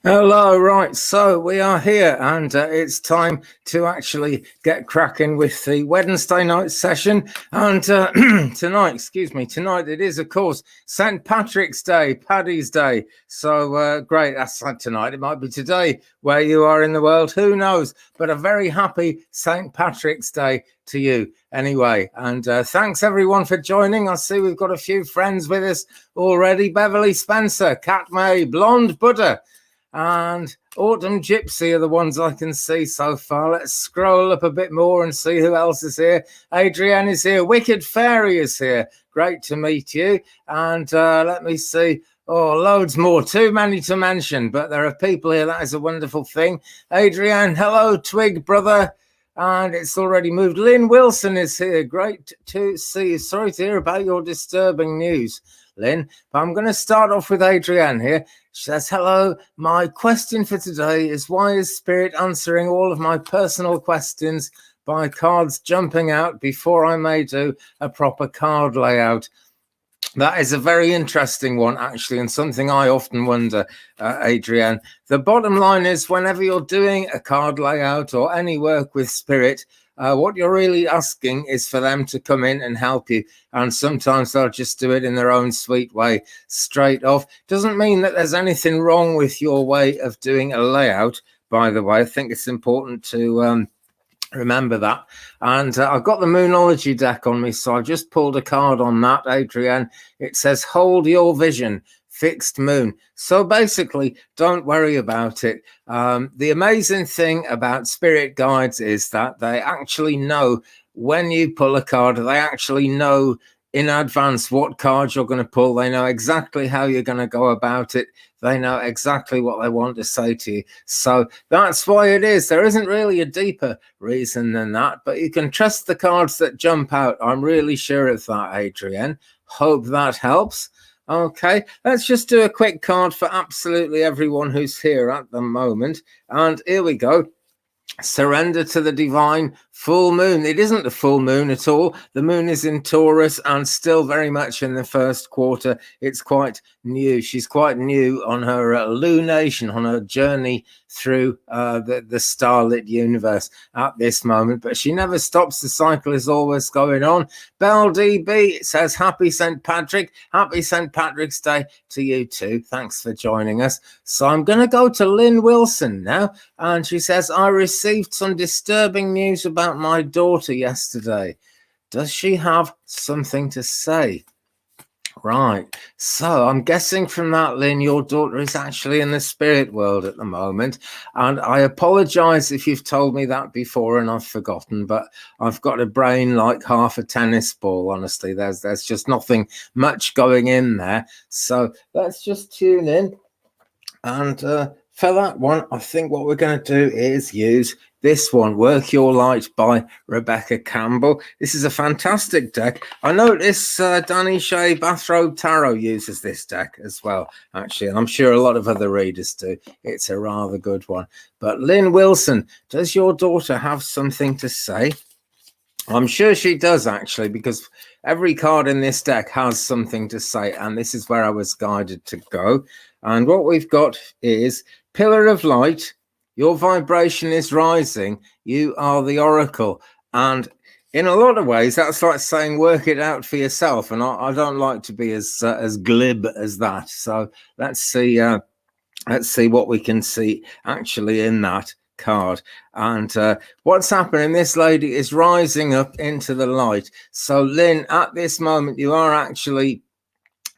Hello, right, so we are here and it's time to actually get cracking with the Wednesday night session. And tonight it is, of course, St. Patrick's Day, Paddy's Day. So great, that's like tonight. It might be today where you are in the world, who knows? But a very happy St. Patrick's Day to you anyway. And thanks everyone for joining. I see we've got a few friends with us already. Beverly Spencer, Cat May, Blonde Buddha, and Autumn Gypsy are the ones I can see so far. Let's scroll up a bit more and see who else is here. Adrienne is here. Wicked Fairy is here. Great to meet you. And let me see. Oh, loads more. Too many to mention, but there are people here. That is a wonderful thing. Adrienne, hello, Twig brother. And it's already moved. Lynn Wilson is here. Great to see you. Sorry to hear about your disturbing news, Lynn. But I'm going to start off with Adrienne here. She says, hello, my question for today is, why is Spirit answering all of my personal questions by cards jumping out before I may do a proper card layout? That is a very interesting one, actually, and something I often wonder, Adrienne. The bottom line is, whenever you're doing a card layout or any work with Spirit, what you're really asking is for them to come in and help you. And sometimes they'll just do it in their own sweet way, straight off. Doesn't mean that there's anything wrong with your way of doing a layout, by the way. I think it's important to remember that. And I've got the Moonology deck on me, so I just pulled a card on that, Adrienne. It says, hold your vision, fixed moon. So basically, don't worry about it. The amazing thing about spirit guides is that they actually know when you pull a card, they actually know in advance what card you're going to pull. They know exactly how you're going to go about it. They know exactly what they want to say to you. So that's why it is. There isn't really a deeper reason than that, but you can trust the cards that jump out. I'm really sure of that, Adrienne. Hope that helps. Okay, let's just do a quick card for absolutely everyone who's here at the moment. And here we go. Surrender to the divine full moon. It isn't a full moon at all. The moon is in Taurus and still very much in the first quarter. It's quite new. She's quite new on her lunation, on her journey through the starlit universe at this moment, but she never stops. The cycle is always going on. Belle DB says, happy St. Patrick, happy St. Patrick's Day to you too. Thanks for joining us. So I'm going to go to Lynn Wilson now, and she says, I received some disturbing news about my daughter yesterday. Does she have something to say? Right, so I'm guessing from that, Lynn, your daughter is actually in the spirit world at the moment, and I apologize if you've told me that before and I've forgotten, but I've got a brain like half a tennis ball. Honestly, there's just nothing much going in there. So let's just tune in, and for that one, I think what we're going to do is use this one, Work Your Light by Rebecca Campbell. This is a fantastic deck. I notice Danny Shea Bathrobe Tarot uses this deck as well, actually, and I'm sure a lot of other readers do. It's a rather good one. But Lynn Wilson, does your daughter have something to say? I'm sure she does, actually, because every card in this deck has something to say, and this is where I was guided to go. And what we've got is Pillar of Light. Your vibration is rising. You are the oracle. And in a lot of ways, that's like saying work it out for yourself. And I don't like to be as glib as that. So let's see what we can see actually in that card. And what's happening, this lady is rising up into the light. So Lynn, at this moment, you are actually,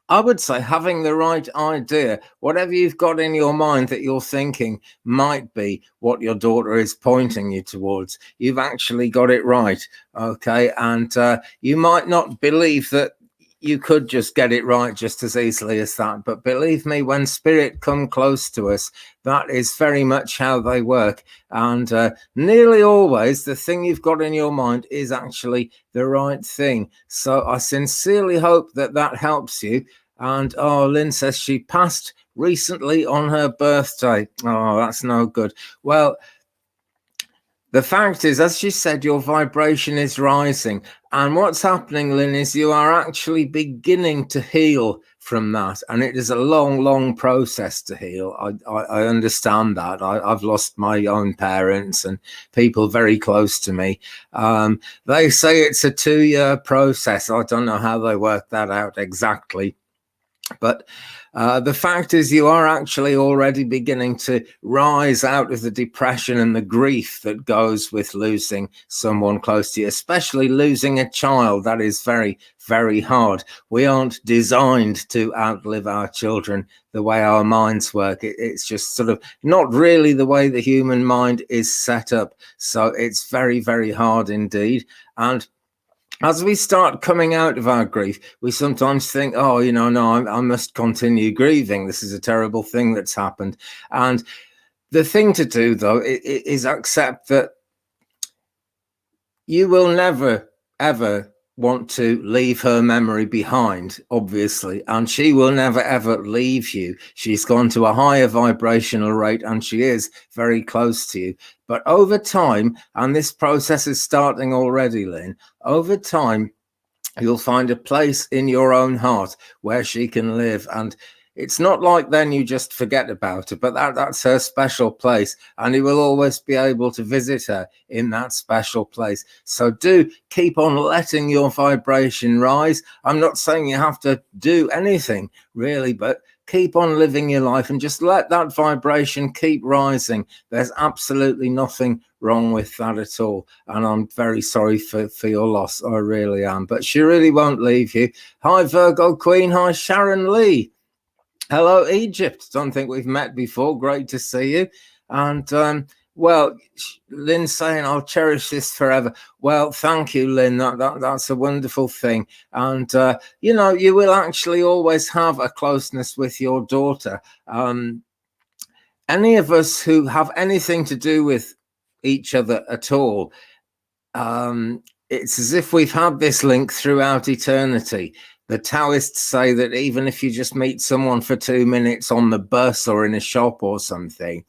I would say, having the right idea. Whatever you've got in your mind that you're thinking might be what your daughter is pointing you towards. You've actually got it right. Okay. And you might not believe that you could just get it right just as easily as that. But believe me, when spirit come close to us, that is very much how they work. And nearly always the thing you've got in your mind is actually the right thing. So I sincerely hope that that helps you. And oh, Lynn says she passed recently on her birthday. Oh, that's no good. Well, the fact is, as she said, your vibration is rising. And what's happening, Lynn, is you are actually beginning to heal from that, and it is a long process to heal. I understand that. I've lost my own parents and people very close to me. They say it's a 2-year process. I don't know how they work that out exactly, but the fact is you are actually already beginning to rise out of the depression and the grief that goes with losing someone close to you, especially losing a child. That is very hard. We aren't designed to outlive our children the way our minds work. It's just sort of not really the way the human mind is set up. So it's very hard indeed. And as we start coming out of our grief, we sometimes think, oh, no, I must continue grieving. This is a terrible thing that's happened. And the thing to do, though, is accept that you will never, ever want to leave her memory behind, obviously, and she will never ever leave you. She's gone to a higher vibrational rate and she is very close to you. But over time, and this process is starting already, Lynn, over time you'll find a place in your own heart where she can live. And it's not like then you just forget about her, but that's her special place, and you will always be able to visit her in that special place. So do keep on letting your vibration rise. I'm not saying you have to do anything really, but keep on living your life and just let that vibration keep rising. There's absolutely nothing wrong with that at all. And I'm very sorry for your loss. I really am. But she really won't leave you. Hi, Virgo Queen. Hi, Sharon Lee. Hello, Egypt. Don't think we've met before. Great to see you. And well, Lynn's saying I'll cherish this forever. Well, thank you, Lynn. That's a wonderful thing. And you will actually always have a closeness with your daughter. Any of us who have anything to do with each other at all, it's as if we've had this link throughout eternity. The Taoists say that even if you just meet someone for 2 minutes on the bus or in a shop or something,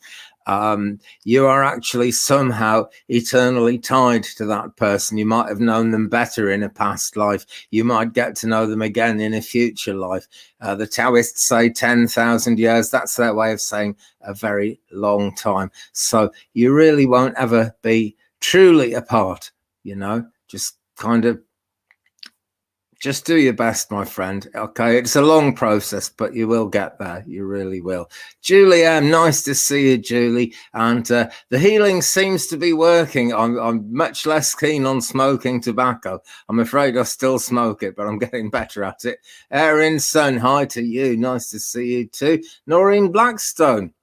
you are actually somehow eternally tied to that person. You might have known them better in a past life. You might get to know them again in a future life. The Taoists say 10,000 years. That's their way of saying a very long time. So you really won't ever be truly apart, just do your best, my friend. Okay, it's a long process, but you will get there. You really will. Julie, nice to see you, Julie. And the healing seems to be working. I'm much less keen on smoking tobacco. I'm afraid I still smoke it, but I'm getting better at it. Erin Sun, hi to you. Nice to see you too. Noreen Blackstone.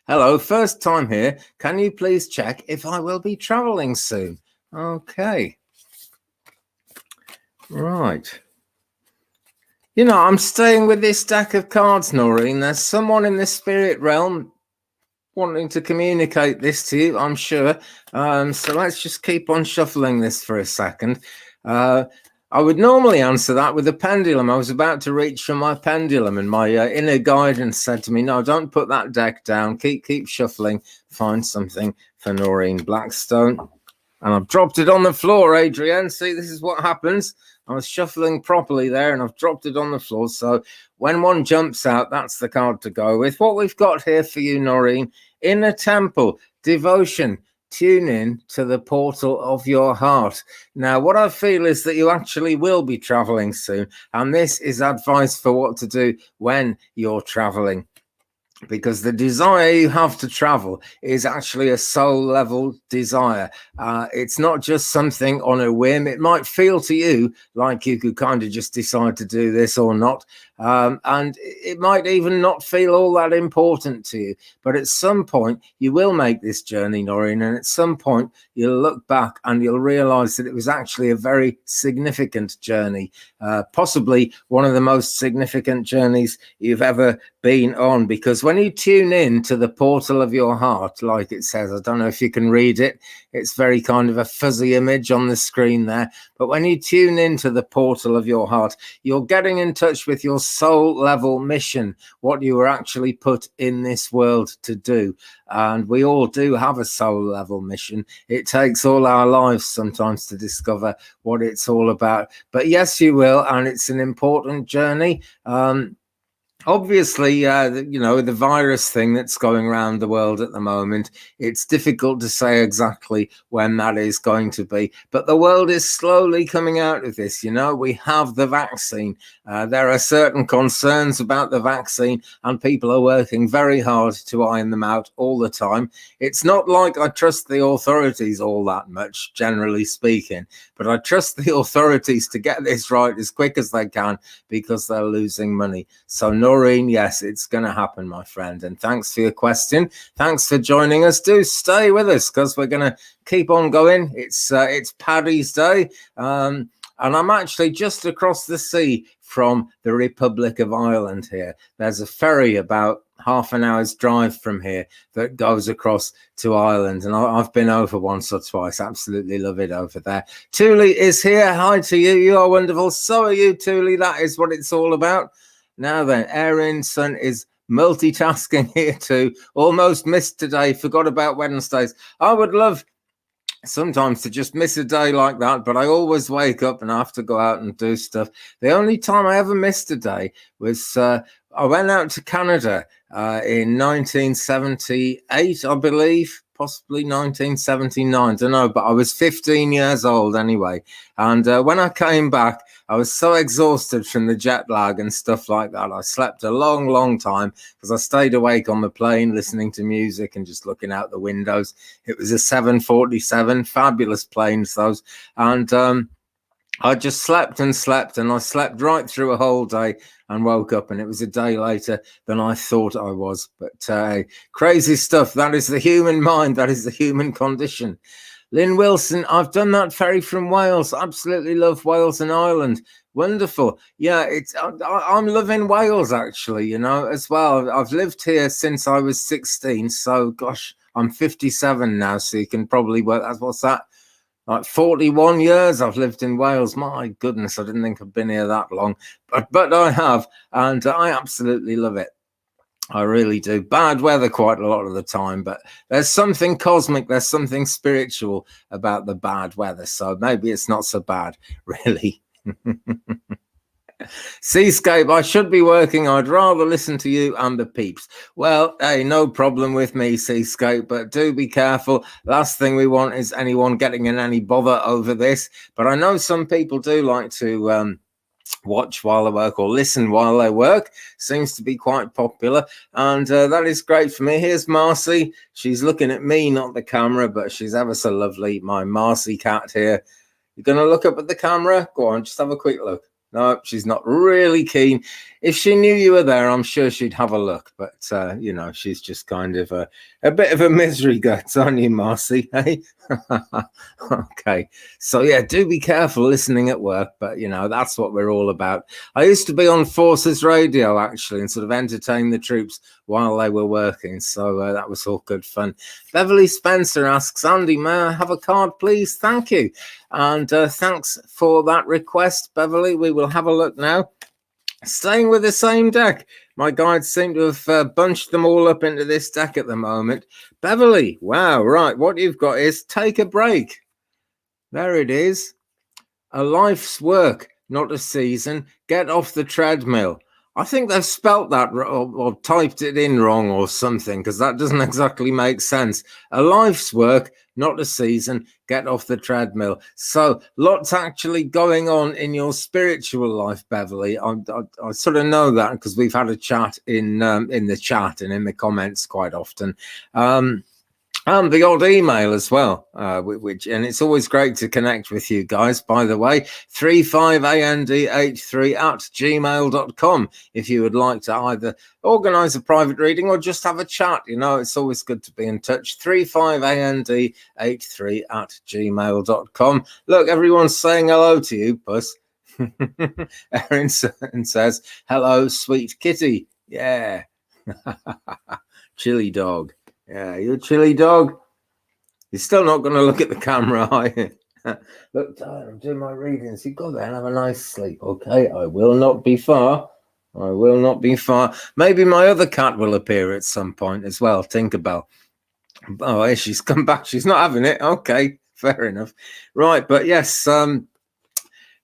Hello, first time here. Can you please check if I will be traveling soon? Okay. Right. I'm staying with this deck of cards, Noreen. There's someone in the spirit realm wanting to communicate this to you, I'm sure. So let's just keep on shuffling this for a second. I would normally answer that with a pendulum. I was about to reach for my pendulum and my inner guidance said to me, no, don't put that deck down. Keep shuffling. Find something for Noreen Blackstone. And I've dropped it on the floor, Adrienne. See, this is what happens. I was shuffling properly there and I've dropped it on the floor. So when one jumps out, that's the card to go with. What we've got here for you, Noreen, Inner Temple, Devotion, tune in to the portal of your heart. Now, what I feel is that you actually will be traveling soon. And this is advice for what to do when you're traveling. Because the desire you have to travel is actually a soul level desire. It's not just something on a whim. It might feel to you like you could kind of just decide to do this or not. And it might even not feel all that important to you. But at some point, you will make this journey, Noreen. And at some point, you'll look back and you'll realize that it was actually a very significant journey. Possibly one of the most significant journeys you've ever been on. Because when you tune in to the portal of your heart, like it says, I don't know if you can read it. It's very kind of a fuzzy image on the screen there. But when you tune into the portal of your heart, you're getting in touch with your soul level mission, what you were actually put in this world to do. And we all do have a soul level mission. It takes all our lives sometimes to discover what it's all about. But yes, you will. And it's an important journey. Obviously, the virus thing that's going around the world at the moment, it's difficult to say exactly when that is going to be. But the world is slowly coming out of this. We have the vaccine. There are certain concerns about the vaccine, and people are working very hard to iron them out all the time. It's not like I trust the authorities all that much, generally speaking, but I trust the authorities to get this right as quick as they can because they're losing money. So Noreen, yes, it's going to happen, my friend. And thanks for your question. Thanks for joining us. Do stay with us because we're going to keep on going. It's Paddy's Day. And I'm actually just across the sea from the Republic of Ireland here. There's a ferry about half an hour's drive from here that goes across to Ireland, and I've been over once or twice. Absolutely love it over there. Thule is here. Hi to you. You are wonderful. So are you, Thule. That is what it's all about. Now then, Erin's son is multitasking here too. Almost missed today. Forgot about Wednesdays. I would love sometimes to just miss a day like that, but I always wake up and I have to go out and do stuff. The only time I ever missed a day was I went out to Canada in 1978, I believe, possibly 1979, don't know, but I was 15 years old anyway. And when I came back, I was so exhausted from the jet lag and stuff like that. I slept a long, long time because I stayed awake on the plane listening to music and just looking out the windows. It was a 747, fabulous planes, those. And I just slept and slept, and I slept right through a whole day and woke up, and it was a day later than I thought I was. But crazy stuff. That is the human mind. That is the human condition. Lynn Wilson, I've done that ferry from Wales. Absolutely love Wales and Ireland. Wonderful. Yeah, I'm loving Wales, actually, as well. I've lived here since I was 16. So, gosh, I'm 57 now. So you can probably work. What's that? Like 41 years I've lived in Wales. My goodness, I didn't think I'd been here that long. But I have, and I absolutely love it. I really do. Bad weather quite a lot of the time, but there's something cosmic, there's something spiritual about the bad weather. So maybe it's not so bad, really. Seascape, I should be working. I'd rather listen to you and the peeps. Well, hey, no problem with me, Seascape, but do be careful. Last thing we want is anyone getting in any bother over this. But I know some people do like to watch while they work or listen while they work. Seems to be quite popular, and that is great for me. Here's Marcy. She's looking at me, not the camera, but she's ever so lovely. My Marcy cat here. You're going to look up at the camera? Go on, just have a quick look. No, she's not really keen. If she knew you were there, I'm sure she'd have a look. But, she's just kind of a bit of a misery guts, aren't you, Marcy? Hey? Okay. So, yeah, do be careful listening at work. But, that's what we're all about. I used to be on Forces Radio, actually, and sort of entertain the troops while they were working. So that was all good fun. Beverly Spencer asks, Andy, may I have a card, please? Thank you. And thanks for that request, Beverly. We will have a look now. Staying with the same deck. My guides seem to have bunched them all up into this deck at the moment. Beverly, wow, right. What you've got is take a break. There it is. A life's work, not a season. Get off the treadmill. I think they've spelt that or typed it in wrong or something, because that doesn't exactly make sense. A life's work, not a season. Get off the treadmill. So lots actually going on in your spiritual life, Beverly. I sort of know that because we've had a chat in the chat and in the comments quite often. And the odd email as well, and it's always great to connect with you guys, by the way. 35and83@gmail.com if you would like to either organise a private reading or just have a chat. It's always good to be in touch. 35and83@gmail.com. Look, everyone's saying hello to you, Puss. Erin says, hello, sweet kitty. Yeah. Chilly dog. Yeah, you're a chilly dog. You're still not going to look at the camera, are you? Look, Tyler, I'm doing my readings. You go there and have a nice sleep, okay? I will not be far. I will not be far. Maybe my other cat will appear at some point as well, Tinkerbell. Oh, she's come back. She's not having it. Okay, fair enough. Right, but yes,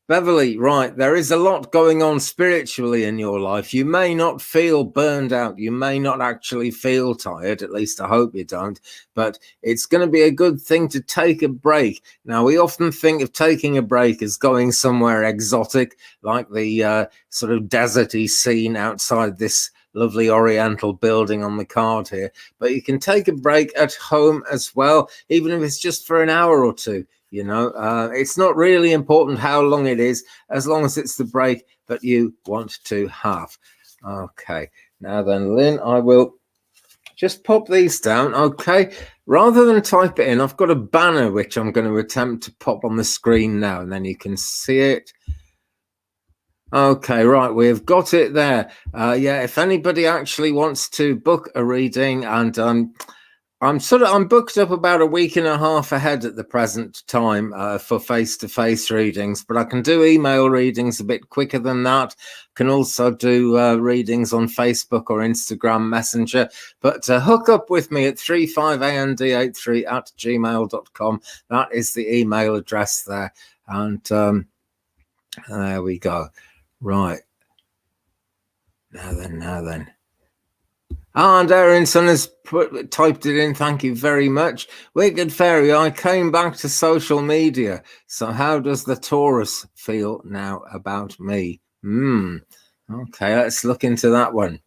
Beverly, right, there is a lot going on spiritually in your life. You may not feel burned out. You may not actually feel tired. At least I hope you don't. But it's going to be a good thing to take a break. Now, we often think of taking a break as going somewhere exotic, like the sort of deserty scene outside this lovely oriental building on the card here. But you can take a break at home as well, even if it's just for an hour or two. You know, it's not really important how long it is, as long as it's the break that you want to have. Okay, now then, Lynn, I will just pop these down. Okay, rather than type it in, I've got a banner which I'm going to attempt to pop on the screen now, and then you can see it. Okay, right, we've got it there. Yeah, if anybody actually wants to book a reading, and I'm booked up about a week and a half ahead at the present time for face-to-face readings, but I can do email readings a bit quicker than that. Can also do readings on Facebook or Instagram Messenger. But hook up with me at 35and83@gmail.com. That is the email address there. And there we go. Right. Now then. And Aaronson has typed it in. Thank you very much. Wicked Fairy, I came back to social media. So how does the Taurus feel now about me? Okay, let's look into that one.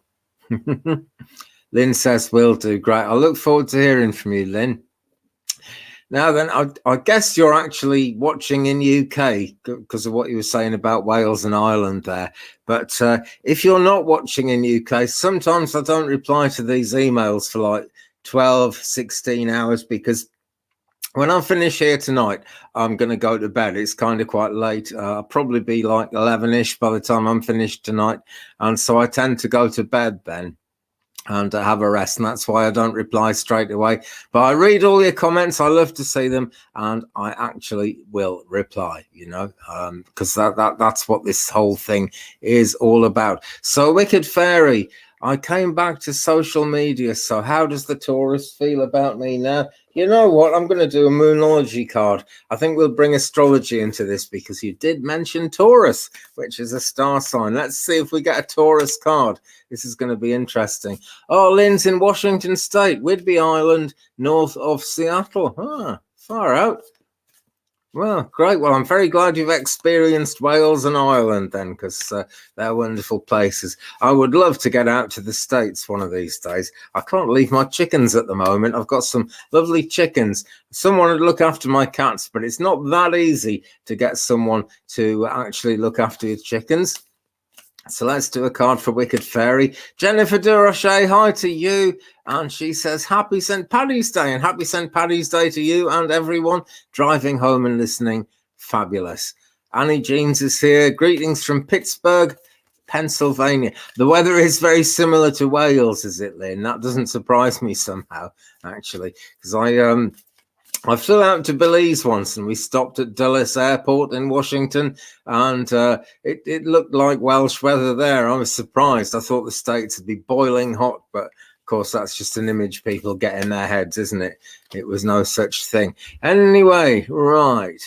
Lynn says, will do. Great. I look forward to hearing from you, Lynn. Now then, I guess you're actually watching in UK because of what you were saying about Wales and Ireland there. But if you're not watching in UK, sometimes I don't reply to these emails for like 12, 16 hours because when I finish here tonight, I'm going to go to bed. It's kind of quite late. I'll probably be like 11-ish by the time I'm finished tonight. And so I tend to go to bed then and have a rest, and that's why I don't reply straight away. But I read all your comments. I love to see them, and I actually will reply, you know, because that's what this whole thing is all about. So, Wicked Fairy, I came back to social media. So how does the Taurus feel about me now? You know what? I'm going to do a Moonology card. I think we'll bring astrology into this because you did mention Taurus, which is a star sign. Let's see if we get a Taurus card. This is going to be interesting. Oh, Lynn's in Washington State, Whidbey Island, north of Seattle. Far out. Well, great. Well, I'm very glad you've experienced Wales and Ireland then, because they're wonderful places. I would love to get out to the States one of these days. I can't leave my chickens at the moment. I've got some lovely chickens. Someone would look after my cats, but it's not that easy to get someone to actually look after your chickens. So let's do a card for Wicked Fairy. Jennifer Durocher, hi to you. And she says, happy St. Paddy's Day, and happy St. Paddy's Day to you and everyone driving home and listening. Fabulous. Annie Jeans is here. Greetings from Pittsburgh, Pennsylvania. The weather is very similar to Wales, is it, Lynn? That doesn't surprise me somehow, actually, because I flew out to Belize once and we stopped at Dulles Airport in Washington, and it looked like Welsh weather there. I was surprised. I thought the States would be boiling hot, but of course that's just an image people get in their heads, isn't it? It was no such thing. Anyway, right.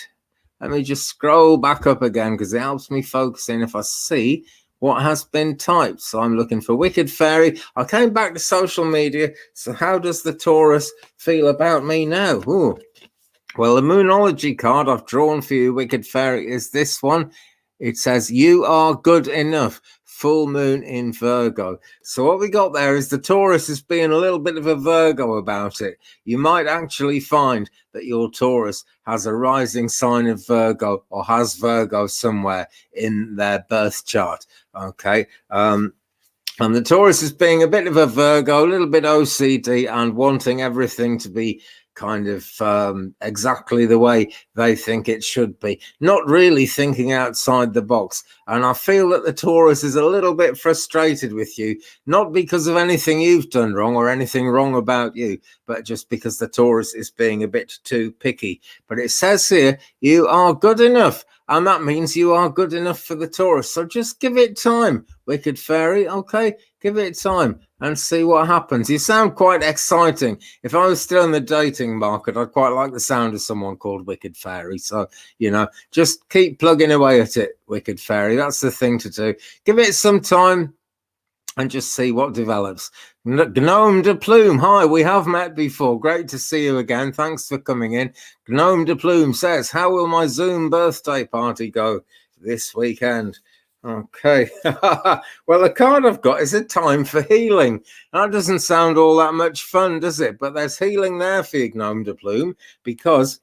Let me just scroll back up again because it helps me focus in if I see what has been typed. So I'm looking for Wicked Fairy. I came back to social media. So how does the Taurus feel about me now? Ooh. Well, the Moonology card I've drawn for you, Wicked Fairy, is this one. It says, you are good enough. Full moon in Virgo. So what we got there is the Taurus is being a little bit of a Virgo about it. You might actually find that your Taurus has a rising sign of Virgo or has Virgo somewhere in their birth chart. Okay. And the Taurus is being a bit of a Virgo, a little bit OCD and wanting everything to be kind of exactly the way they think it should be, not really thinking outside the box. And I feel that the Taurus is a little bit frustrated with you, not because of anything you've done wrong or anything wrong about you, but just because the Taurus is being a bit too picky. But it says here, you are good enough. And that means you are good enough for the Taurus. So just give it time, Wicked Fairy. Okay, give it time and see what happens. You sound quite exciting. If I was still in the dating market, I'd quite like the sound of someone called Wicked Fairy. So, you know, just keep plugging away at it, Wicked Fairy. That's the thing to do. Give it some time and just see what develops. Gnome de Plume, hi, we have met before. Great to see you again. Thanks for coming in. Gnome de Plume says, how will my Zoom birthday party go this weekend? Okay. Well, the card I've got is a time for healing. That doesn't sound all that much fun, does it? But there's healing there for you, Gnome de Plume, because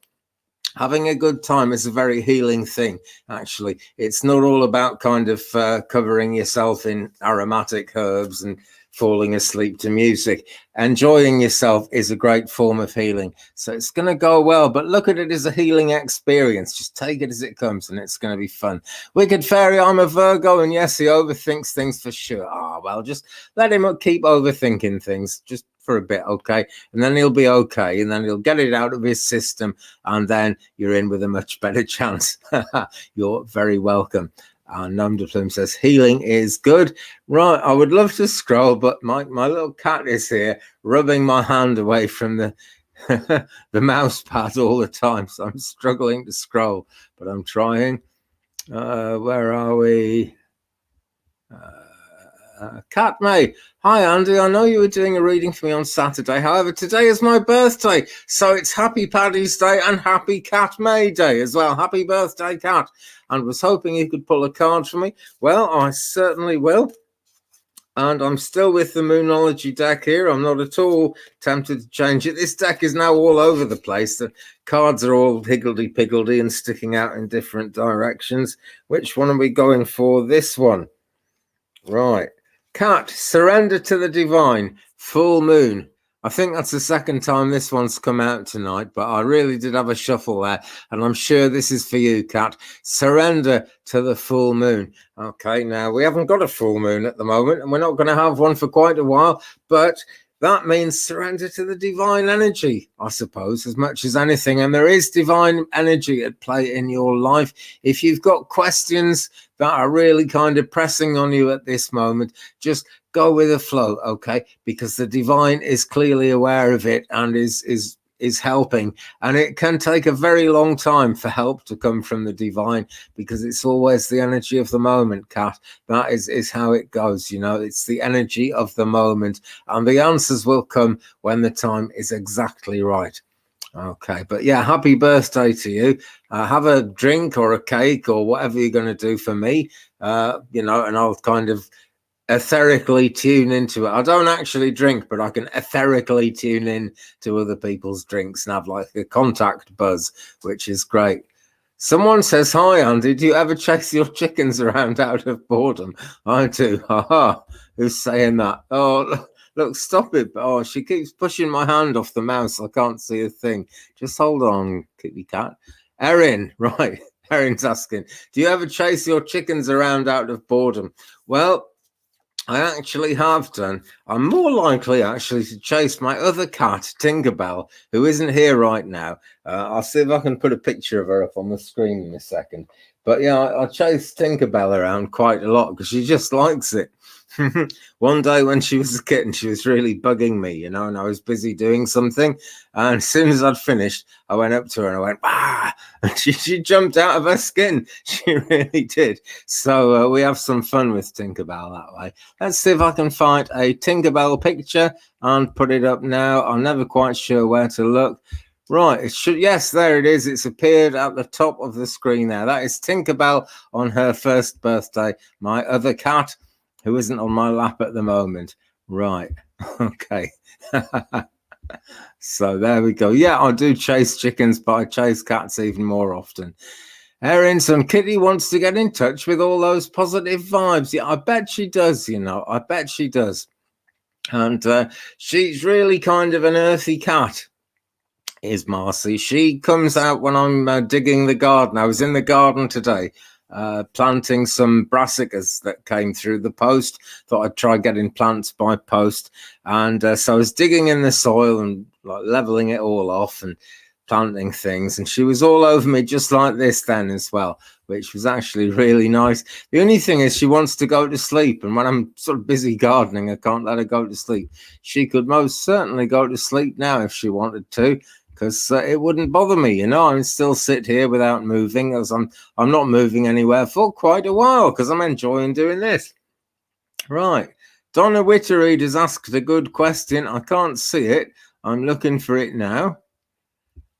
having a good time is a very healing thing, actually. It's not all about kind of covering yourself in aromatic herbs and falling asleep to music. Enjoying yourself is a great form of healing. So it's going to go well, but look at it as a healing experience. Just take it as it comes and it's going to be fun. Wicked Fairy, I'm a Virgo, and yes, he overthinks things for sure. Well, just let him keep overthinking things just for a bit, okay? And then he'll be okay, and then he'll get it out of his system, and then you're in with a much better chance. You're very welcome. Gnome de Plume says, healing is good. Right, I would love to scroll, but my little cat is here rubbing my hand away from the the mouse pad all the time, so I'm struggling to scroll, but I'm trying. Where are we? Cat May, hi Andy, I know you were doing a reading for me on Saturday, however today is my birthday, so it's happy Paddy's Day and happy Cat May Day as well. Happy birthday, Cat. And was hoping you could pull a card for me. Well, I certainly will. And I'm still with the Moonology deck here. I'm not at all tempted to change it. This deck is now all over the place. The cards are all higgledy-piggledy and sticking out in different directions. Which one are we going for? This one. Right. Cat, surrender to the divine. Full moon. I think that's the second time this one's come out tonight, but I really did have a shuffle there, and I'm sure this is for you, Cat. Surrender to the full moon. Okay, now we haven't got a full moon at the moment, and we're not going to have one for quite a while, but that means surrender to the divine energy, I suppose, as much as anything. And there is divine energy at play in your life. If you've got questions that are really kind of pressing on you at this moment, just go with the flow, okay? Because the divine is clearly aware of it and is helping. And it can take a very long time for help to come from the divine, because it's always the energy of the moment, Cat. That is how it goes, you know. It's the energy of the moment, and the answers will come when the time is exactly right. Okay, but yeah, happy birthday to you. Have a drink or a cake or whatever you're going to do for me, you know, and I'll kind of etherically tune into it. I don't actually drink, but I can etherically tune in to other people's drinks and have like a contact buzz, which is great. Someone says, hi Andy, do you ever chase your chickens around out of boredom? I do. Haha. Who's saying that? Oh, look, stop it. Oh, she keeps pushing my hand off the mouse. I can't see a thing. Just hold on, kitty cat. Erin, right. Erin's asking, do you ever chase your chickens around out of boredom? Well, I actually have done. I'm more likely actually to chase my other cat, Tinkerbell, who isn't here right now. I'll see if I can put a picture of her up on the screen in a second. But yeah, I chase Tinkerbell around quite a lot because she just likes it. One day when she was a kitten, she was really bugging me, you know, and I was busy doing something. And as soon as I'd finished, I went up to her and I went, ah! And she jumped out of her skin. She really did. So we have some fun with Tinkerbell that way. Let's see if I can find a Tinkerbell picture and put it up now. I'm never quite sure where to look. Right, it should, yes, there it is. It's appeared at the top of the screen there. That is Tinkerbell on her first birthday. My other cat, who isn't on my lap at the moment. Right, okay. So there we go. Yeah, I do chase chickens, but I chase cats even more often. Erin, some kitty wants to get in touch with all those positive vibes. Yeah, I bet she does, you know. I bet she does. And she's really kind of an earthy cat. is Marcy. She comes out when I'm digging the garden. I was in the garden today, planting some brassicas that came through the post. Thought I'd try getting plants by post. And so I was digging in the soil and like leveling it all off and planting things. And she was all over me just like this then as well, which was actually really nice. The only thing is she wants to go to sleep. And when I'm sort of busy gardening, I can't let her go to sleep. She could most certainly go to sleep now if she wanted to, because it wouldn't bother me, you know. I would still sit here without moving, as I'm not moving anywhere for quite a while because I'm enjoying doing this. Right. Donna Wittereed has asked a good question. I can't see it. I'm looking for it now.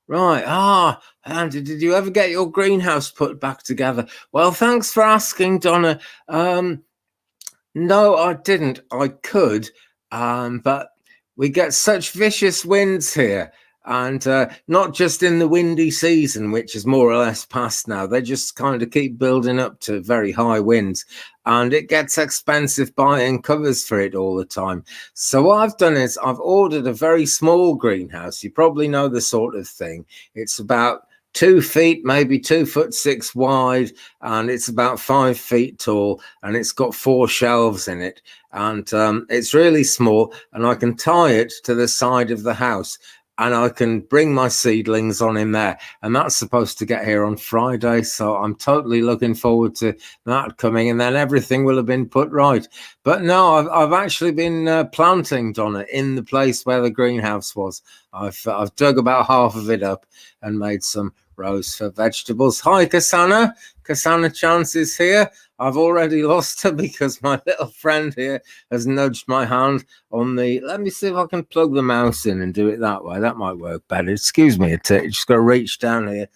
Right. And did you ever get your greenhouse put back together? Well, thanks for asking, Donna. No, I didn't. I could, but we get such vicious winds here. And not just in the windy season, which is more or less past now. They just kind of keep building up to very high winds. And it gets expensive buying covers for it all the time. So what I've done is I've ordered a very small greenhouse. You probably know the sort of thing. It's about 2 feet, maybe 2'6" wide, and it's about 5 feet tall, and it's got 4 shelves in it. And it's really small, and I can tie it to the side of the house. And I can bring my seedlings on in there. And that's supposed to get here on Friday. So I'm totally looking forward to that coming. And then everything will have been put right. But no, I've actually been planting, Donna, in the place where the greenhouse was. I've dug about half of it up and made some rows for vegetables. Hi, Kasana. Kasana Chance is here. I've already lost her because my little friend here has nudged my hand on the... Let me see if I can plug the mouse in and do it that way. That might work better. Excuse me a tick. Just got to reach down here.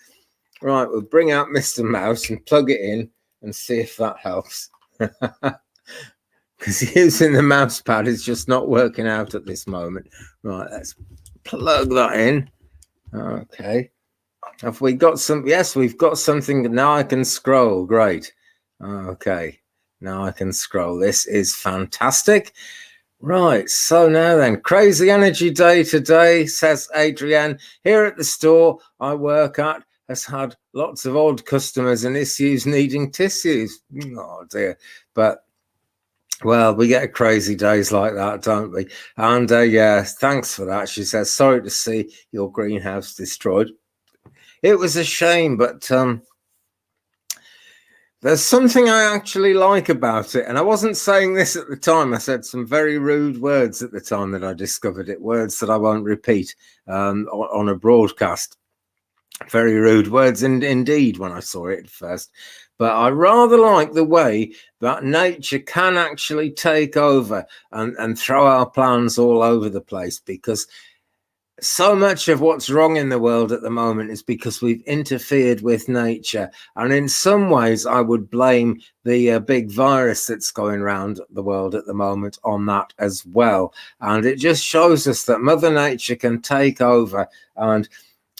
Right, we'll bring out Mr. Mouse and plug it in and see if that helps. Because using the mouse pad is just not working out at this moment. Right, let's plug that in. Okay. Have we got some? Yes, we've got something. Now I can scroll. Great. Okay. Now I can scroll. This is fantastic. Right. So now then, crazy energy day today, says Adrienne. Here at the store I work at has had lots of old customers and issues needing tissues. Oh dear. But well, we get crazy days like that, don't we? And yeah, thanks for that. She says, sorry to see your greenhouse destroyed. It was a shame, but there's something I actually like about it. And I wasn't saying this at the time. I said some very rude words at the time that I discovered it, words that I won't repeat on a broadcast. Very rude words indeed when I saw it at first. But I rather like the way that nature can actually take over and throw our plans all over the place, because so much of what's wrong in the world at the moment is because we've interfered with nature. And in some ways, I would blame the big virus that's going around the world at the moment on that as well. And it just shows us that Mother Nature can take over. And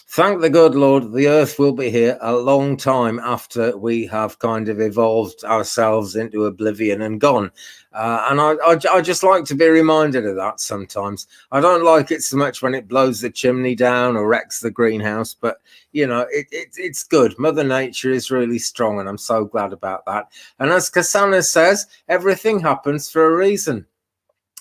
thank the good Lord, the earth will be here a long time after we have kind of evolved ourselves into oblivion and gone. And I just like to be reminded of that sometimes. I don't like it so much when it blows the chimney down or wrecks the greenhouse, but, you know, it's good. Mother Nature is really strong, and I'm so glad about that. And as Kasana says, everything happens for a reason.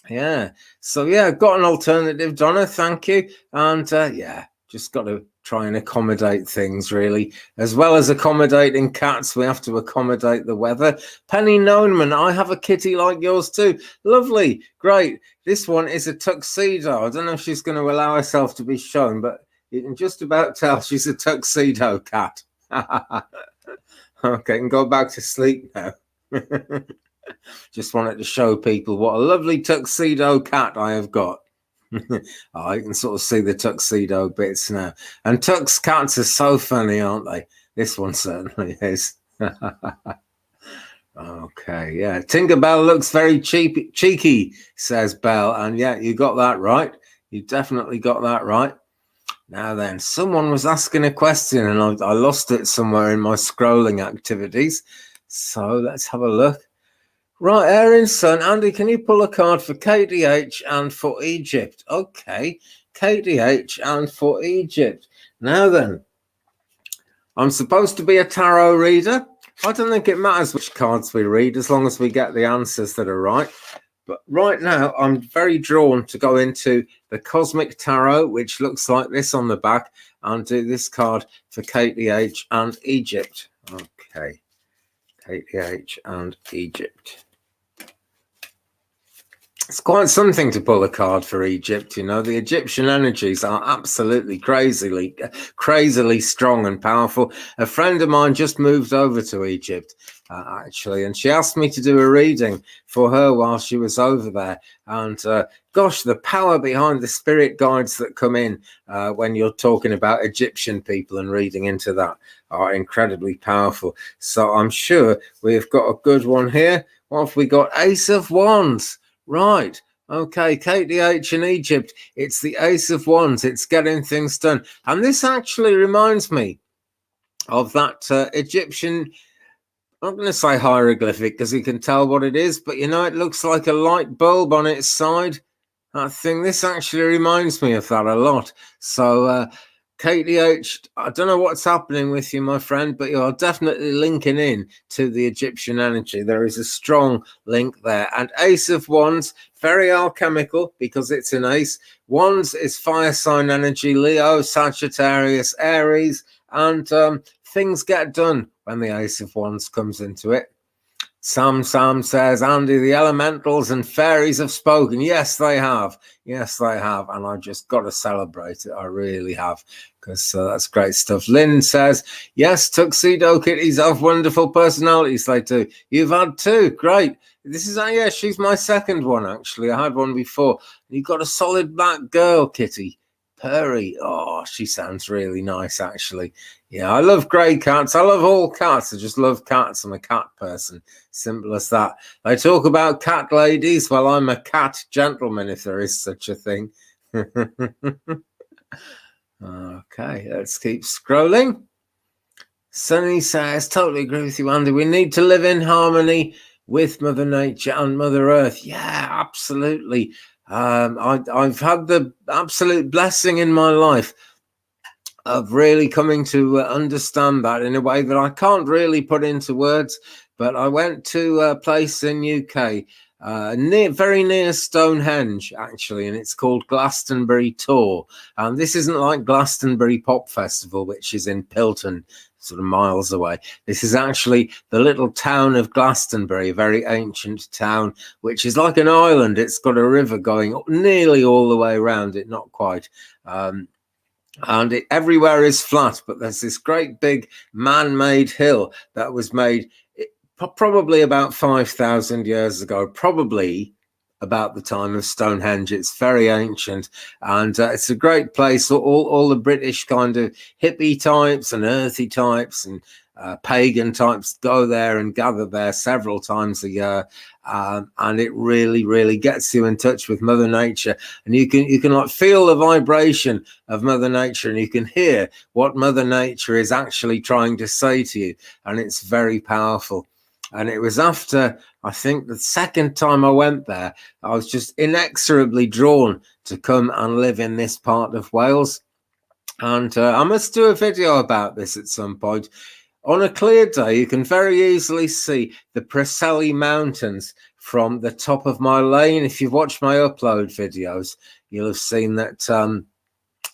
Yeah. So, yeah, got an alternative, Donna. Thank you. And, yeah, just got to try and accommodate things, really. As well as accommodating cats, we have to accommodate the weather. Penny Noneman, I have a kitty like yours too. Lovely, great. This one is a tuxedo. I don't know if she's going to allow herself to be shown, but you can just about tell she's a tuxedo cat. Okay, can go back to sleep now. Just wanted to show people what a lovely tuxedo cat I have got. Oh, you can sort of see the tuxedo bits now. And tux cats are so funny, aren't they? This one certainly is. Okay, yeah. Tinkerbell looks very cheeky, says Belle. And yeah, you got that right. You definitely got that right. Now then, someone was asking a question and I lost it somewhere in my scrolling activities. So let's have a look. Right, Aaron, son. Andy, can you pull a card for KDH and for Egypt? Okay, KDH and for Egypt. Now then, I'm supposed to be a tarot reader. I don't think it matters which cards we read as long as we get the answers that are right. But right now, I'm very drawn to go into the Cosmic Tarot, which looks like this on the back, and do this card for KDH and Egypt. Okay, KDH and Egypt. It's quite something to pull a card for Egypt, you know. The Egyptian energies are absolutely crazily strong and powerful. A friend of mine just moved over to Egypt, actually, and she asked me to do a reading for her while she was over there. And gosh, the power behind the spirit guides that come in when you're talking about Egyptian people and reading into that are incredibly powerful. So I'm sure we've got a good one here. What have we got? Ace of Wands. Right. Okay, KDH in Egypt. It's the Ace of Wands. It's getting things done. And this actually reminds me of that Egyptian, I'm going to say hieroglyphic because you can tell what it is, but you know, it looks like a light bulb on its side. That thing, this actually reminds me of that a lot. So, KDH, I don't know what's happening with you, my friend, but you are definitely linking in to the Egyptian energy. There is a strong link there. And Ace of Wands, very alchemical because it's an ace. Wands is fire sign energy, Leo, Sagittarius, Aries, and things get done when the Ace of Wands comes into it. Sam says, Andy, the elementals and fairies have spoken. Yes, they have. Yes, they have. And I just got to celebrate it. I really have, because that's great stuff. Lynn says, yes, tuxedo kitties have wonderful personalities. They do. You've had two. Great. This is, yeah, she's my second one, actually. I had one before. You've got a solid black girl, Kitty. Purry. Oh, she sounds really nice, actually. Yeah, I love grey cats. I love all cats. I just love cats. I'm a cat person. Simple as that. They talk about cat ladies. Well, I'm a cat gentleman, if there is such a thing. Okay, let's keep scrolling. Sunny says, totally agree with you, Andy. We need to live in harmony with Mother Nature and Mother Earth. Yeah, absolutely. I've had the absolute blessing in my life of really coming to understand that in a way that I can't really put into words. But I went to a place in UK, very near Stonehenge, actually, and it's called Glastonbury Tour. And this isn't like Glastonbury Pop Festival, which is in Pilton, sort of miles away. This is actually the little town of Glastonbury, a very ancient town, which is like an island. It's got a river going nearly all the way around it, not quite. And everywhere is flat, but there's this great big man-made hill that was made probably about 5,000 years ago, probably about the time of Stonehenge. It's very ancient, and it's a great place. All the British kind of hippie types and earthy types and pagan types go there and gather there several times a year, and it really gets you in touch with Mother Nature, and you can like feel the vibration of Mother Nature, and you can hear what Mother Nature is actually trying to say to you, and it's very powerful. And it was after, I think, the second time I went there, I was just inexorably drawn to come and live in this part of Wales. And I must do a video about this at some point. On a clear day, you can very easily see the Preseli Mountains from the top of my lane. If you've watched my upload videos, you'll have seen that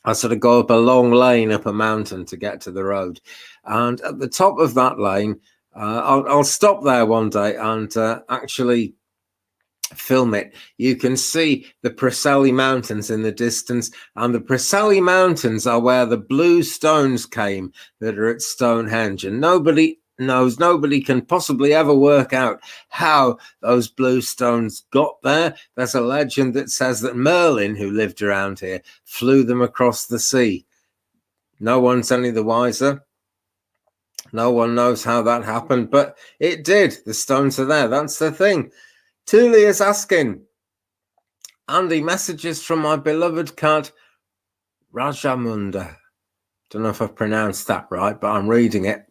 I sort of go up a long lane up a mountain to get to the road. And at the top of that lane, I'll stop there one day and actually film it. You can see the Preseli Mountains in the distance, and the Preseli Mountains are where the blue stones came that are at Stonehenge, and nobody can possibly ever work out how those blue stones got there. There's a legend that says that Merlin, who lived around here, flew them across the sea. No one's any the wiser. No one knows how that happened, but it did. The stones are there. That's the thing. Thule is asking, Andy, messages from my beloved cat, Rajamunda. Don't know if I've pronounced that right, but I'm reading it.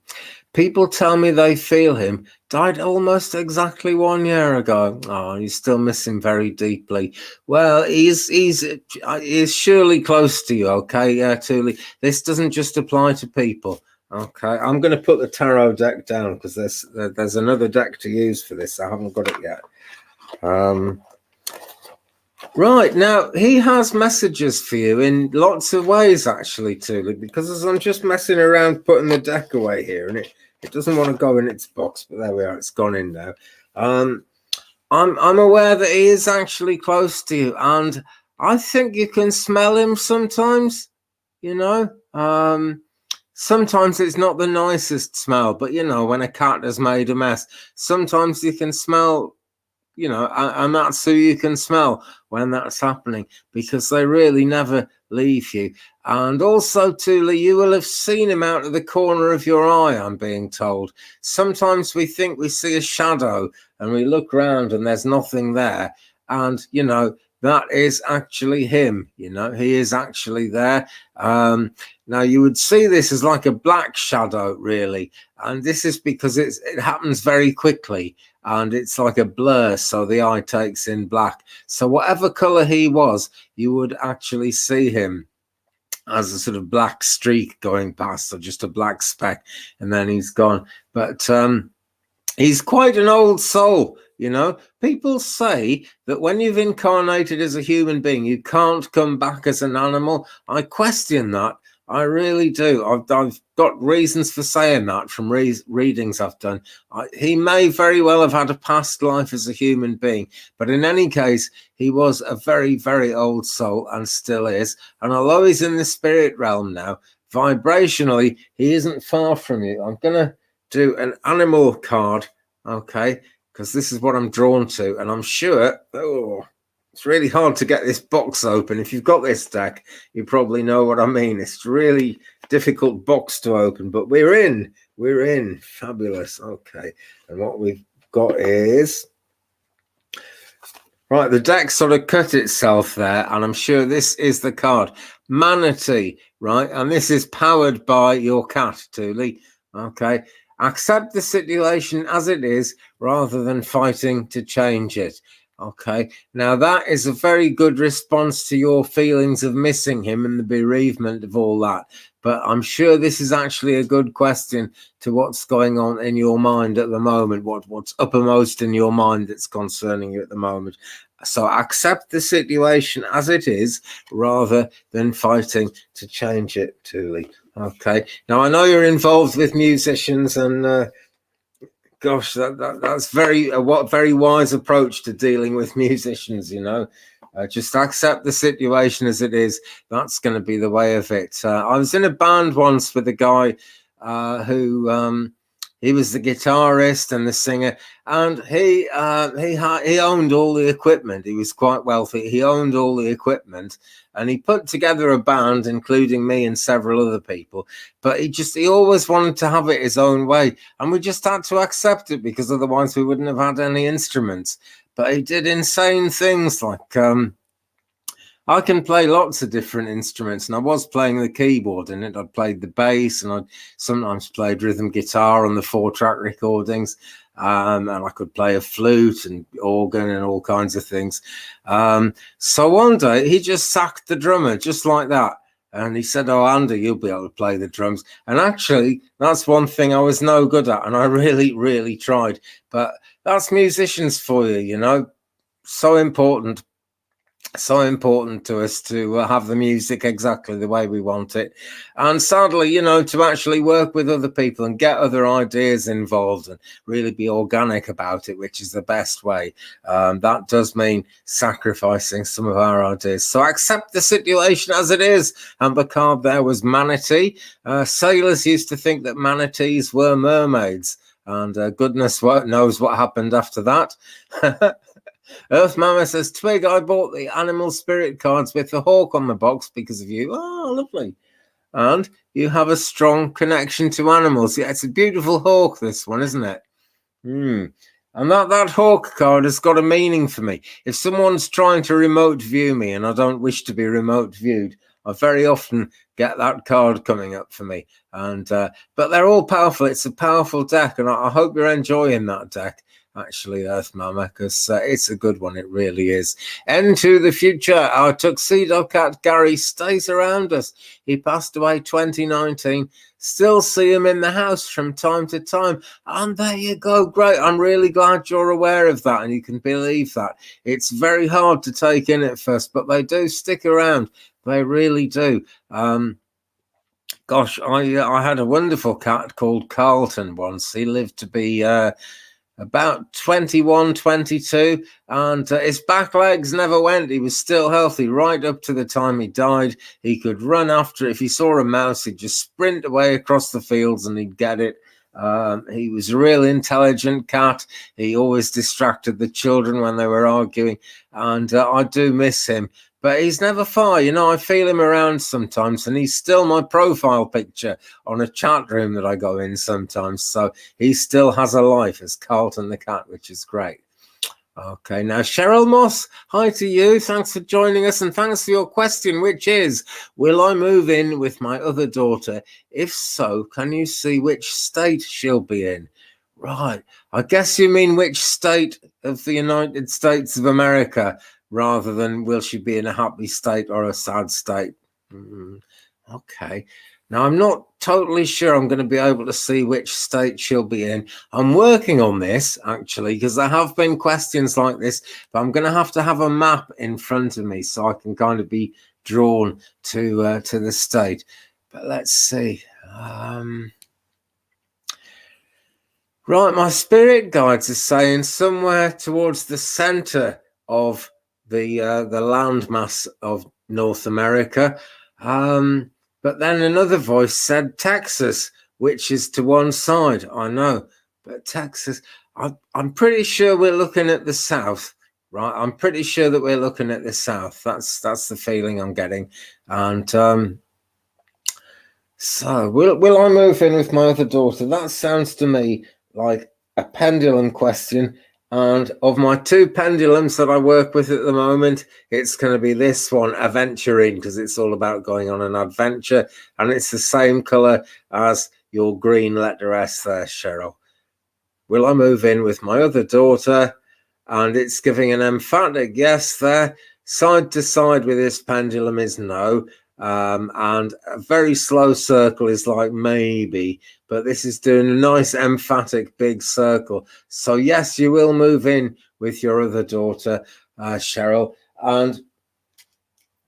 People tell me they feel him. Died almost exactly 1 year ago. Oh, you still miss him very deeply. Well, he's surely close to you, okay, Thule. This doesn't just apply to people. Okay, I'm going to put the tarot deck down because there's another deck to use for this. I haven't got it yet. Right, now he has messages for you in lots of ways, actually, Thule, because as I'm just messing around putting the deck away here, and it doesn't want to go in its box, but there we are, it's gone in now. I'm aware that he is actually close to you, and I think you can smell him sometimes, you know. Sometimes it's not the nicest smell, but you know, when a cat has made a mess, sometimes you can smell, you know, and that's who you can smell when that's happening, because they really never leave you. And also, Thule, you will have seen him out of the corner of your eye, I'm being told. Sometimes we think we see a shadow and we look round and there's nothing there. And, you know, that is actually him. You know, he is actually there. Now, you would see this as like a black shadow, really. And this is because it happens very quickly. And it's like a blur, so the eye takes in black. So whatever color he was, you would actually see him as a sort of black streak going past, or just a black speck, and then he's gone. But he's quite an old soul, you know. People say that when you've incarnated as a human being, you can't come back as an animal. I question that. I really do. I've got reasons for saying that from readings I've done. He may very well have had a past life as a human being, but in any case, he was a very, very old soul and still is. And although he's in the spirit realm now, vibrationally, he isn't far from you. I'm going to do an animal card, okay, because this is what I'm drawn to. And I'm sure, it's really hard to get this box open. If you've got this deck, you probably know what I mean. It's really difficult box to open, but we're in. Fabulous. Okay. And what we've got is, right, the deck sort of cut itself there, and I'm sure this is the card. Manatee, right? And this is powered by your cat, Thule. Okay. Accept the situation as it is rather than fighting to change it. Okay, now that is a very good response to your feelings of missing him and the bereavement of all that. But I'm sure this is actually a good question to what's going on in your mind at the moment, what's uppermost in your mind that's concerning you at the moment. So accept the situation as it is rather than fighting to change it, Thule. Okay, now I know you're involved with musicians, and gosh, that's a very wise approach to dealing with musicians, you know. Just accept the situation as it is. That's going to be the way of it. I was in a band once with a guy who he was the guitarist and the singer, and he owned all the equipment. He was quite wealthy. He owned all the equipment, and he put together a band, including me and several other people. But he always wanted to have it his own way, and we just had to accept it, because otherwise we wouldn't have had any instruments. But he did insane things like I can play lots of different instruments, and I was playing the keyboard in it. I played the bass, and I sometimes played rhythm guitar on the 4-track recordings, and I could play a flute and organ and all kinds of things. So one day he just sacked the drummer just like that. And he said, "Oh, Andy, you'll be able to play the drums." And actually, that's one thing I was no good at, and I really, really tried. But that's musicians for you, you know. So important to us to have the music exactly the way we want it, and sadly, you know, to actually work with other people and get other ideas involved and really be organic about it, which is the best way. That does mean sacrificing some of our ideas. So accept the situation as it is. And the card there was manatee. Sailors used to think that manatees were mermaids, and goodness knows what happened after that. Earth Mama says, "Twig, I bought the animal spirit cards with the hawk on the box because of you." Oh, lovely. And you have a strong connection to animals. Yeah, it's a beautiful hawk, this one, isn't it? And that hawk card has got a meaning for me. If someone's trying to remote view me and I don't wish to be remote viewed, I very often get that card coming up for me. And but they're all powerful. It's a powerful deck, and I hope you're enjoying that deck, actually, Earth Mama, because it's a good one. It really is. Into the future, our tuxedo cat Gary stays around us. He passed away 2019. Still see him in the house from time to time. And there you go. Great. I'm really glad you're aware of that, and you can believe that. It's very hard to take in at first, but they do stick around. They really do. Gosh, I had a wonderful cat called Carlton once. He lived to be about 21, 22, and his back legs never went. He was still healthy right up to the time he died. He could run after it. If he saw a mouse, he'd just sprint away across the fields and he'd get it. He was a real intelligent cat. He always distracted the children when they were arguing, and I do miss him. But he's never far, you know. I feel him around sometimes, and he's still my profile picture on a chat room that I go in sometimes. So he still has a life as Carlton the cat, which is great. Okay, now Cheryl Moss, hi to you. Thanks for joining us, and thanks for your question, which is, will I move in with my other daughter? If so, can you see which state she'll be in? Right, I guess you mean which state of the United States of America, rather than will she be in a happy state or a sad state. Okay. Now, I'm not totally sure I'm going to be able to see which state she'll be in. I'm working on this, actually, because there have been questions like this, but I'm going to have a map in front of me so I can kind of be drawn to the state. But let's see. Right, my spirit guides are saying somewhere towards the center of the landmass of North America. But then another voice said Texas, which is to one side. I know, but Texas, I'm pretty sure we're looking at the south, right? I'm pretty sure that we're looking at the south. That's the feeling I'm getting. And so will I move in with my other daughter? That sounds to me like a pendulum question. And of my two pendulums that I work with at the moment, it's going to be this one, Aventuring, because it's all about going on an adventure. And it's the same color as your green letter S there, Cheryl. Will I move in with my other daughter? And it's giving an emphatic yes there. Side to side with this pendulum is no. And a very slow circle is like maybe, but this is doing a nice emphatic big circle. So yes, you will move in with your other daughter, Cheryl, and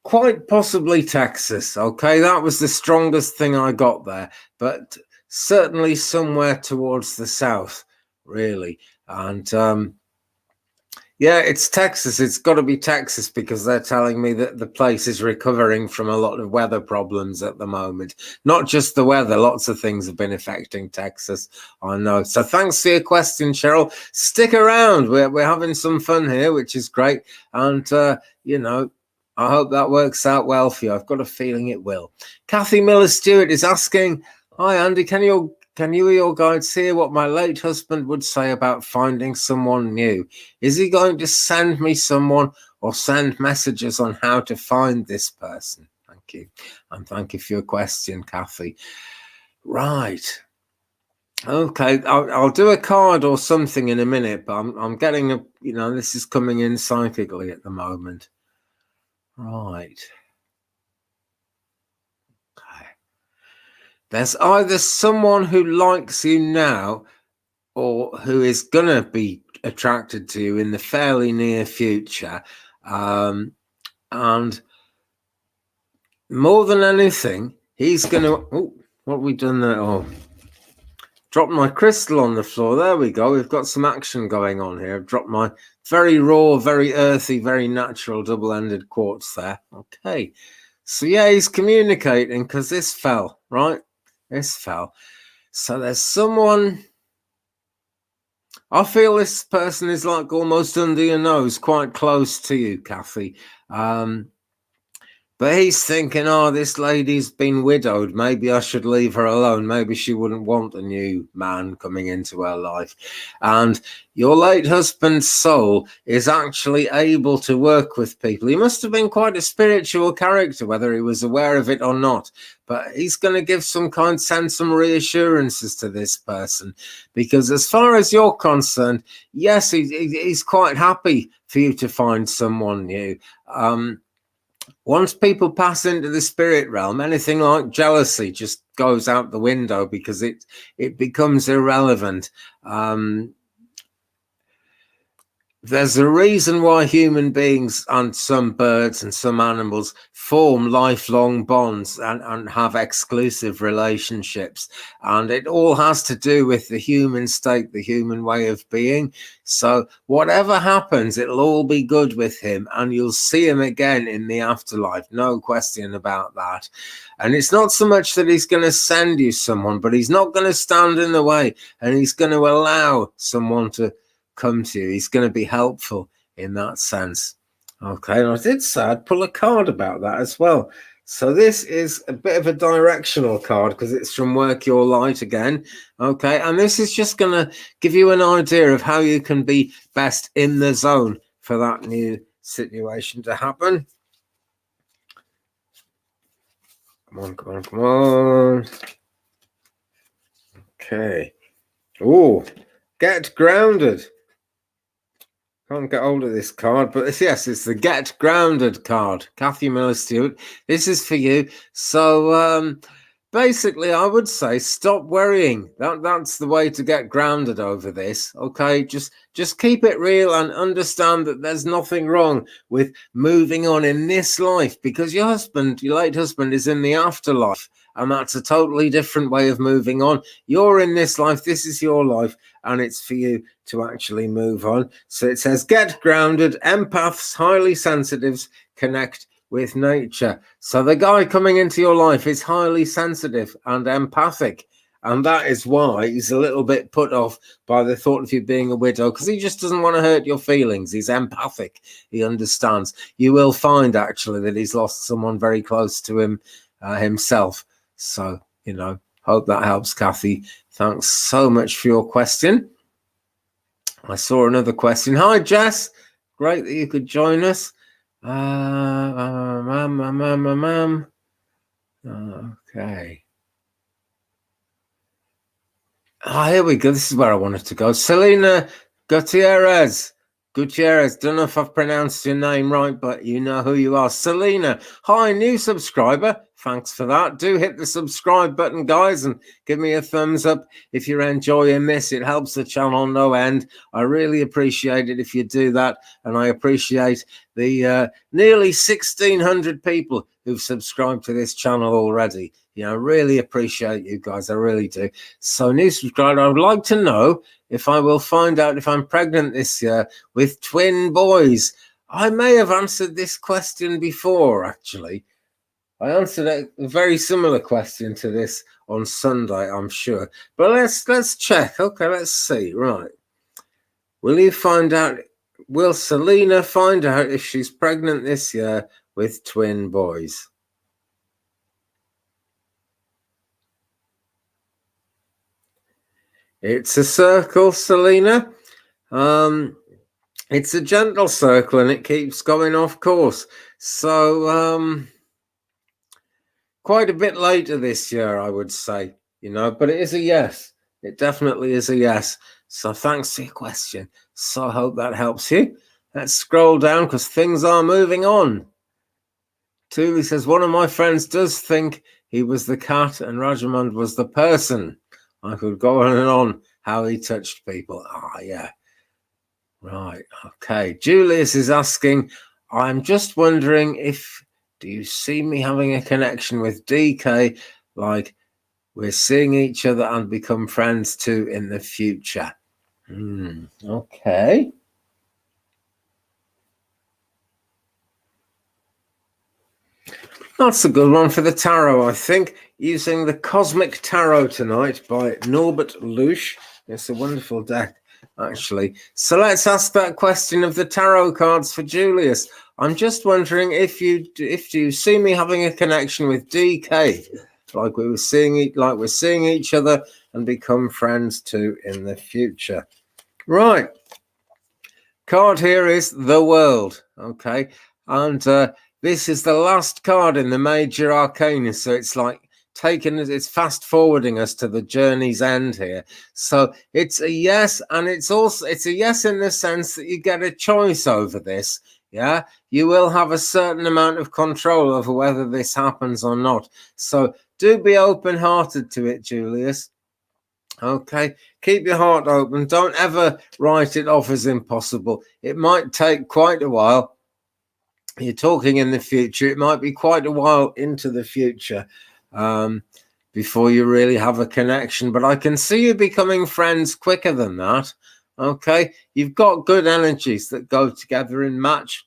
quite possibly Texas. Okay, that was the strongest thing I got there, but certainly somewhere towards the south, really. And yeah, it's Texas. It's got to be Texas because they're telling me that the place is recovering from a lot of weather problems at the moment. Not just the weather. Lots of things have been affecting Texas. I know. So thanks for your question, Cheryl. Stick around. We're having some fun here, which is great. And, you know, I hope that works out well for you. I've got a feeling it will. Kathy Miller-Stewart is asking, hi, Andy, can you or your guides hear what my late husband would say about finding someone new? Is he going to send me someone or send messages on how to find this person? Thank you. And thank you for your question, Kathy. Right. Okay, I'll do a card or something in a minute, but I'm getting a, you know, this is coming in psychically at the moment. Right. There's either someone who likes you now or who is going to be attracted to you in the fairly near future. And more than anything, he's going to... Oh, what have we done there? Oh, dropped my crystal on the floor. There we go. We've got some action going on here. I've dropped my very raw, very earthy, very natural double-ended quartz there. Okay. So, yeah, he's communicating because this fell, right? This fell. So there's someone, I feel this person is like almost under your nose, quite close to you, Kathy. But he's thinking, oh, this lady's been widowed. Maybe I should leave her alone. Maybe she wouldn't want a new man coming into her life. And your late husband's soul is actually able to work with people. He must have been quite a spiritual character, whether he was aware of it or not. But he's going to give some send some reassurances to this person. Because as far as you're concerned, yes, he's quite happy for you to find someone new. Once people pass into the spirit realm, anything like jealousy just goes out the window because it becomes irrelevant. There's a reason why human beings and some birds and some animals form lifelong bonds and have exclusive relationships. And it all has to do with the human state, the human way of being. So whatever happens, it'll all be good with him and you'll see him again in the afterlife. No question about that. And it's not so much that he's going to send you someone, but he's not going to stand in the way and he's going to allow someone to come to you. He's going to be helpful in that sense. Okay, and I did say I'd pull a card about that as well. So this is a bit of a directional card because it's from Work Your Light again. Okay, and this is just going to give you an idea of how you can be best in the zone for that new situation to happen. Come on, come on, come on. Okay. Oh, get grounded. Can't get hold of this card, but yes, it's the Get Grounded card. Kathy Miller-Stewart, this is for you. So basically, I would say stop worrying. That's the way to get grounded over this. Okay, just keep it real and understand that there's nothing wrong with moving on in this life because your late husband, is in the afterlife. And that's a totally different way of moving on. You're in this life. This is your life. And it's for you to actually move on. So it says, get grounded. Empaths, highly sensitives, connect with nature. So the guy coming into your life is highly sensitive and empathic. And that is why he's a little bit put off by the thought of you being a widow, because he just doesn't want to hurt your feelings. He's empathic. He understands. You will find, actually, that he's lost someone very close to him himself. So, hope that helps, Kathy. Thanks so much for your question. I saw another question. Hi, Jess. Great that you could join us. Okay. Here we go. This is where I wanted to go. Selena Gutierrez. Don't know if I've pronounced your name right, but you know who you are. Selena, hi, new subscriber. Thanks for that. Do hit the subscribe button, guys, and give me a thumbs up if you're enjoying this. It helps the channel no end. I really appreciate it if you do that, and I appreciate the nearly 1,600 people who've subscribed to this channel already. I really appreciate you guys. I really do. So, new subscriber, I would like to know if I will find out if I'm pregnant this year with twin boys. I may have answered this question before, actually. I answered a very similar question to this on Sunday, I'm sure. But let's check. Okay, let's see. Right. Will Selena find out if she's pregnant this year with twin boys? It's a circle, Selena. It's a gentle circle and it keeps going off course. So quite a bit later this year, I would say, but it is a yes. It definitely is a yes. So thanks for your question. So I hope that helps you. Let's scroll down because things are moving on. Tuli says, one of my friends does think he was the cat and Rajamond was the person. I could go on and on how he touched people. Yeah. Right. Okay. Julius is asking, I'm just wondering do you see me having a connection with DK, like we're seeing each other and become friends too in the future? Okay. That's a good one for the tarot, I think. Using the Cosmic Tarot tonight by Norbert Lusch. It's a wonderful deck. actually. So let's ask that question of the tarot cards for Julius. I'm just wondering if you see me having a connection with DK, like we're seeing each other and become friends too in the future. Right. Card here is the World. Okay. And this is the last card in the major arcana. So it's like it's fast forwarding us to the journey's end here. So it's a yes, and it's a yes in the sense that you get a choice over this. Yeah, you will have a certain amount of control over whether this happens or not. So do be open-hearted to it, Julius. Okay, keep your heart open. Don't ever write it off as impossible. It might take quite a while. You're talking in the future. It might be quite a while into the future before you really have a connection. But I can see you becoming friends quicker than that. Okay, you've got good energies that go together and match.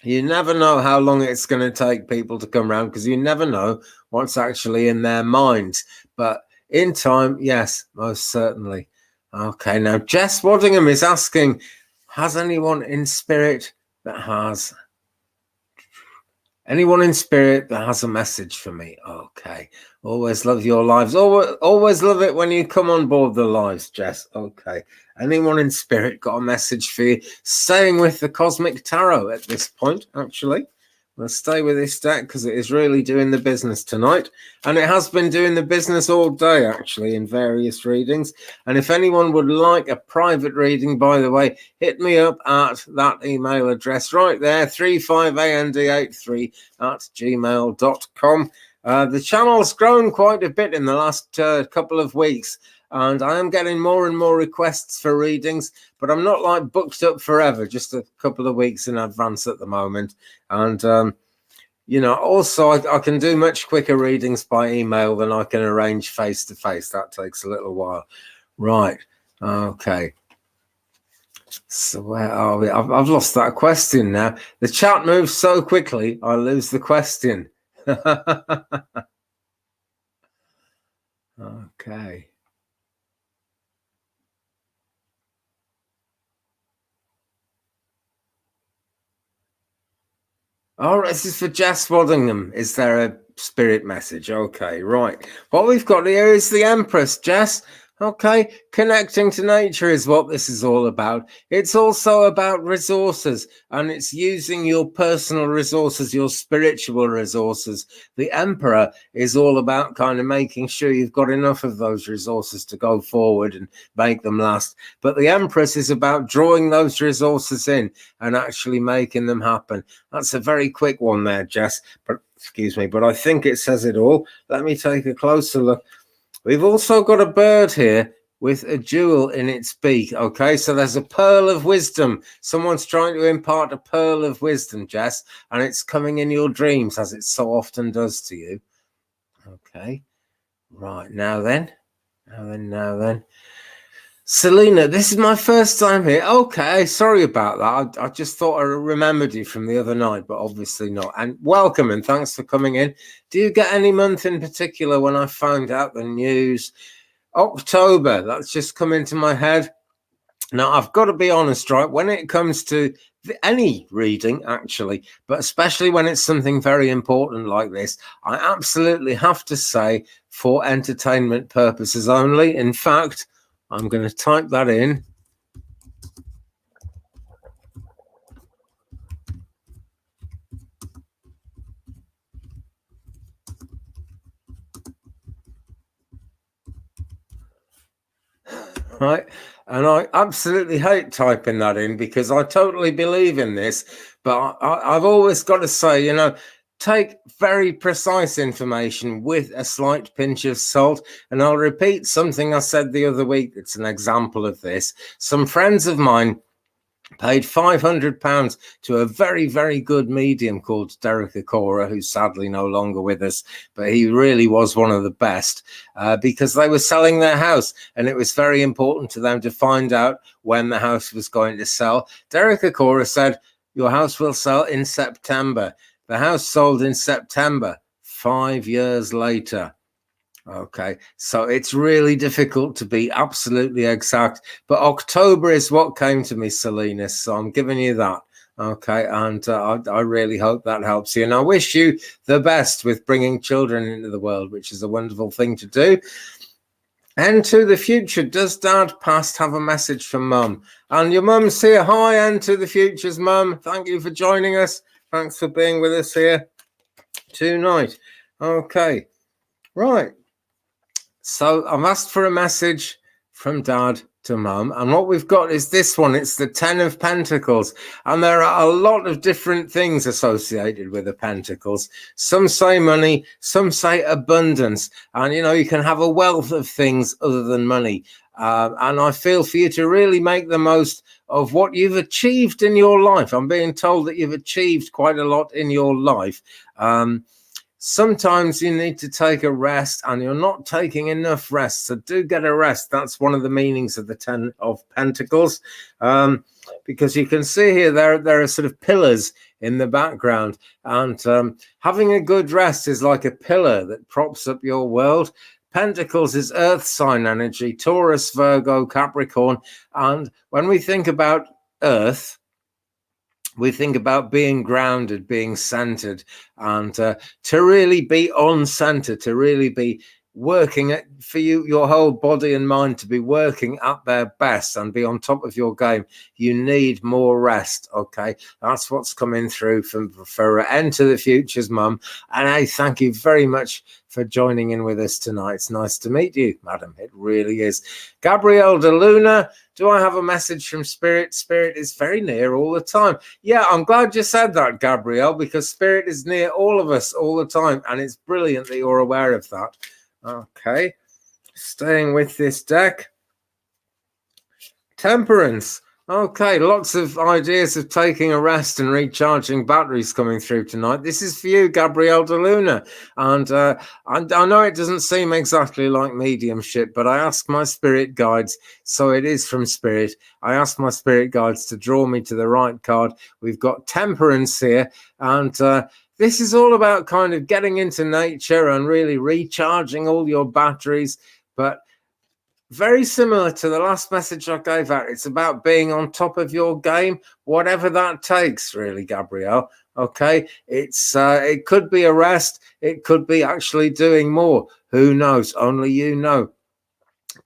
You never know how long it's going to take people to come around, because you never know what's actually in their minds. But in time, yes, most certainly. Okay, now Jess Waddingham is asking, has anyone in spirit that has a message for me? Okay. Always love your lives. Always love it when you come on board the lives, Jess. Okay. Anyone in spirit got a message for you? Staying with the Cosmic Tarot at this point, actually. We'll stay with this deck because it is really doing the business tonight. And it has been doing the business all day, actually, in various readings. And if anyone would like a private reading, by the way, hit me up at that email address right there, 35and83@gmail.com. The channel's grown quite a bit in the last couple of weeks, and I am getting more and more requests for readings, but I'm not like booked up forever, just a couple of weeks in advance at the moment. And also I can do much quicker readings by email than I can arrange face to face. That takes a little while. Right. Okay. So where are we? I've lost that question now. The chat moves so quickly, I lose the question. Okay. Oh, this is for Jess Waddingham. Is there a spirit message? Okay, right. What we've got here is the Empress, Jess. Okay, connecting to nature is what this is all about. It's also about resources, and it's using your personal resources, your spiritual resources. The Emperor is all about kind of making sure you've got enough of those resources to go forward and make them last. But the Empress is about drawing those resources in and actually making them happen. That's a very quick one there, Jess, but excuse me, but I think it says it all. Let me take a closer look. We've also got a bird here with a jewel in its beak. Okay, so there's a pearl of wisdom. Someone's trying to impart a pearl of wisdom, Jess, and it's coming in your dreams, as it so often does to you. Okay, right, now then. Selena, this is my first time here. Okay, sorry about that. I just thought I remembered you from the other night, but obviously not. And welcome and thanks for coming in. Do you get any month in particular when I found out the news? October, that's just come into my head. Now, I've got to be honest, right? When it comes to any reading, actually, but especially when it's something very important like this, I absolutely have to say for entertainment purposes only. In fact, I'm going to type that in. Right. And I absolutely hate typing that in because I totally believe in this. But I've always got to say, take very precise information with a slight pinch of salt. And I'll repeat something I said the other week. It's an example of this. Some friends of mine paid £500 to a very, very good medium called Derek Akora, who's sadly no longer with us, but he really was one of the best because they were selling their house and it was very important to them to find out when the house was going to sell. Derek Akora said, your house will sell in September. The house sold in September, 5 years later. Okay, so it's really difficult to be absolutely exact, but October is what came to me, Salinas, so I'm giving you that. Okay, and I really hope that helps you, and I wish you the best with bringing children into the world, which is a wonderful thing to do. And to the future, does Dad past have a message from Mum? And your mum's here. Hi, and to the future's mum. Thank you for joining us. Thanks for being with us here tonight. Okay, right. So I've asked for a message from Dad to Mum, and what we've got is this one. It's the Ten of Pentacles, and there are a lot of different things associated with the Pentacles. Some say money, some say abundance, and you can have a wealth of things other than money. And I feel for you to really make the most of what you've achieved in your life. I'm being told that you've achieved quite a lot in your life. Sometimes you need to take a rest, and you're not taking enough rest. So do get a rest. That's one of the meanings of the Ten of Pentacles, because you can see here there are sort of pillars in the background, and having a good rest is like a pillar that props up your world. Pentacles is earth sign energy, Taurus, Virgo, Capricorn. And when we think about earth, we think about being grounded, being centered, and to really be on center, to really be working for you, your whole body and mind to be working at their best and be on top of your game. You need more rest. Okay, that's what's coming through for Enter the Future's mum. And I thank you very much for joining in with us tonight. It's nice to meet you, madam. It really is. Gabrielle de Luna, do I have a message from Spirit? Spirit is very near all the time. Yeah, I'm glad you said that, Gabrielle, because Spirit is near all of us all the time, and it's brilliant that you're aware of that. Okay, staying with this deck. Temperance. Okay, lots of ideas of taking a rest and recharging batteries coming through tonight. This is for you, Gabrielle de Luna. And I know it doesn't seem exactly like mediumship, but I ask my spirit guides, so it is from Spirit. I ask my spirit guides to draw me to the right card. We've got Temperance here, and this is all about kind of getting into nature and really recharging all your batteries, but very similar to the last message I gave out. It's about being on top of your game, whatever that takes, really, Gabrielle. Okay, it could be a rest. It could be actually doing more. Who knows? Only you know.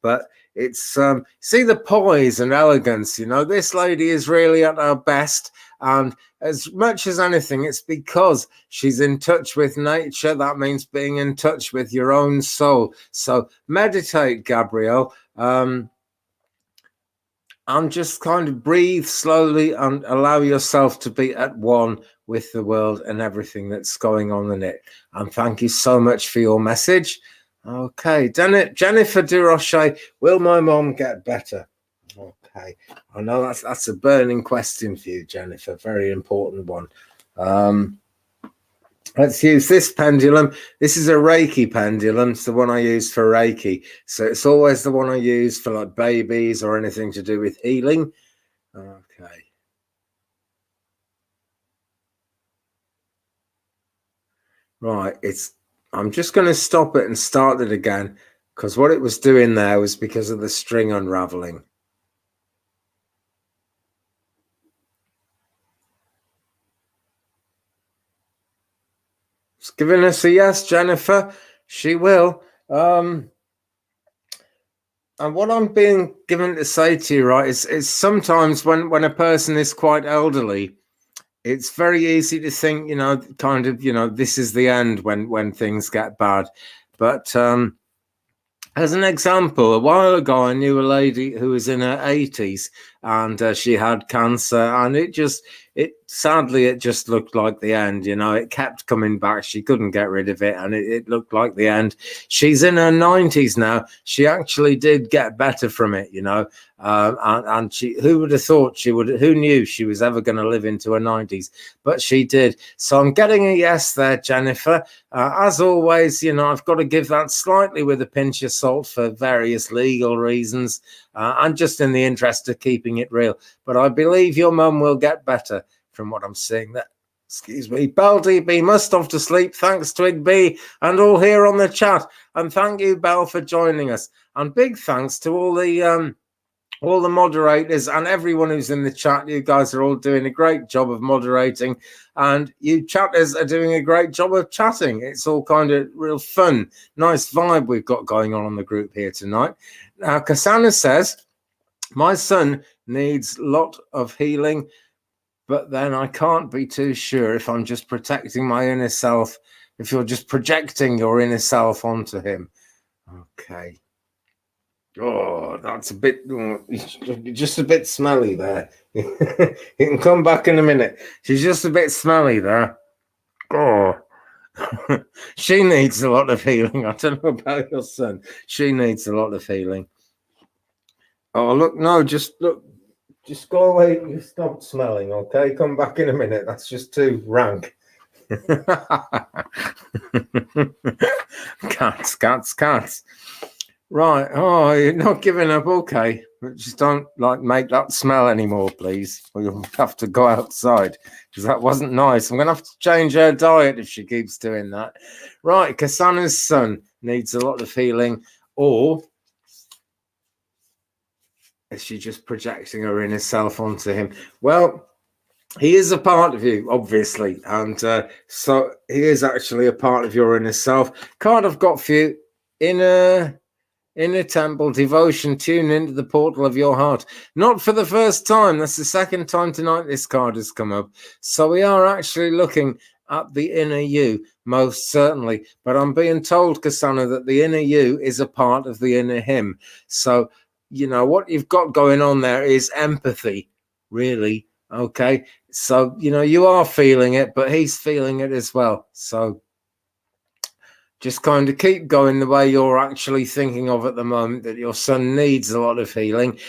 But it's see the poise and elegance. This lady is really at her best. And as much as anything, it's because she's in touch with nature. That means being in touch with your own soul. So meditate, Gabrielle, and just kind of breathe slowly and allow yourself to be at one with the world and everything that's going on in it. And thank you so much for your message. Okay, Jennifer Durocher, will my mom get better? Okay, I know that's a burning question for you, Jennifer. Very important one. Let's use this pendulum. This is a Reiki pendulum. It's the one I use for Reiki. So it's always the one I use for like babies or anything to do with healing. Okay. Right, I'm just going to stop it and start it again, because what it was doing there was because of the string unraveling. It's giving us a yes, Jennifer. She will. And what I'm being given to say to you, right, is sometimes when a person is quite elderly, it's very easy to think, kind of, this is the end when things get bad. But as an example, a while ago, I knew a lady who was in her 80s, and she had cancer, and sadly, it just looked like the end. It kept coming back. She couldn't get rid of it, and it looked like the end. She's in her 90s now. She actually did get better from it, and she, who would have thought who knew she was ever going to live into her 90s, but she did. So I'm getting a yes there, Jennifer. As always, I've got to give that slightly with a pinch of salt for various legal reasons, and just in the interest of keeping it real. But I believe your mum will get better from what I'm seeing there. Excuse me. Bell DB must off to sleep. Thanks, Twig B, and all here on the chat. And thank you, Bell, for joining us. And big thanks to all the moderators and everyone who's in the chat. You guys are all doing a great job of moderating, and you chatters are doing a great job of chatting. It's all kind of real fun, nice vibe we've got going on the group here tonight. Now, Cassandra says, my son needs a lot of healing, but then I can't be too sure if I'm just protecting my inner self, if you're just projecting your inner self onto him. Okay. Oh, that's a bit, just a bit smelly there. You can come back in a minute. She's just a bit smelly there. Oh, she needs a lot of healing. I don't know about your son. She needs a lot of healing. Oh, look, no, just look. Just go away. You stop smelling, okay? Come back in a minute. That's just too rank. Cats. Right. Oh, you're not giving up. Okay. But just don't make that smell anymore, please. Or you'll have to go outside because that wasn't nice. I'm going to have to change her diet if she keeps doing that. Right. Kasana's son needs a lot of healing, or is she just projecting her inner self onto him? Well, he is a part of you, obviously. And so he is actually a part of your inner self. Card I've got for you, inner temple devotion, tune into the portal of your heart. Not for the first time. That's the second time tonight this card has come up. So we are actually looking at the inner you, most certainly. But I'm being told, Kasana, that the inner you is a part of the inner him. So, you know, what you've got going on there is empathy, really. Okay. So, you know, you are feeling it, but he's feeling it as well. So just kind of keep going the way you're actually thinking of at the moment, that your son needs a lot of healing.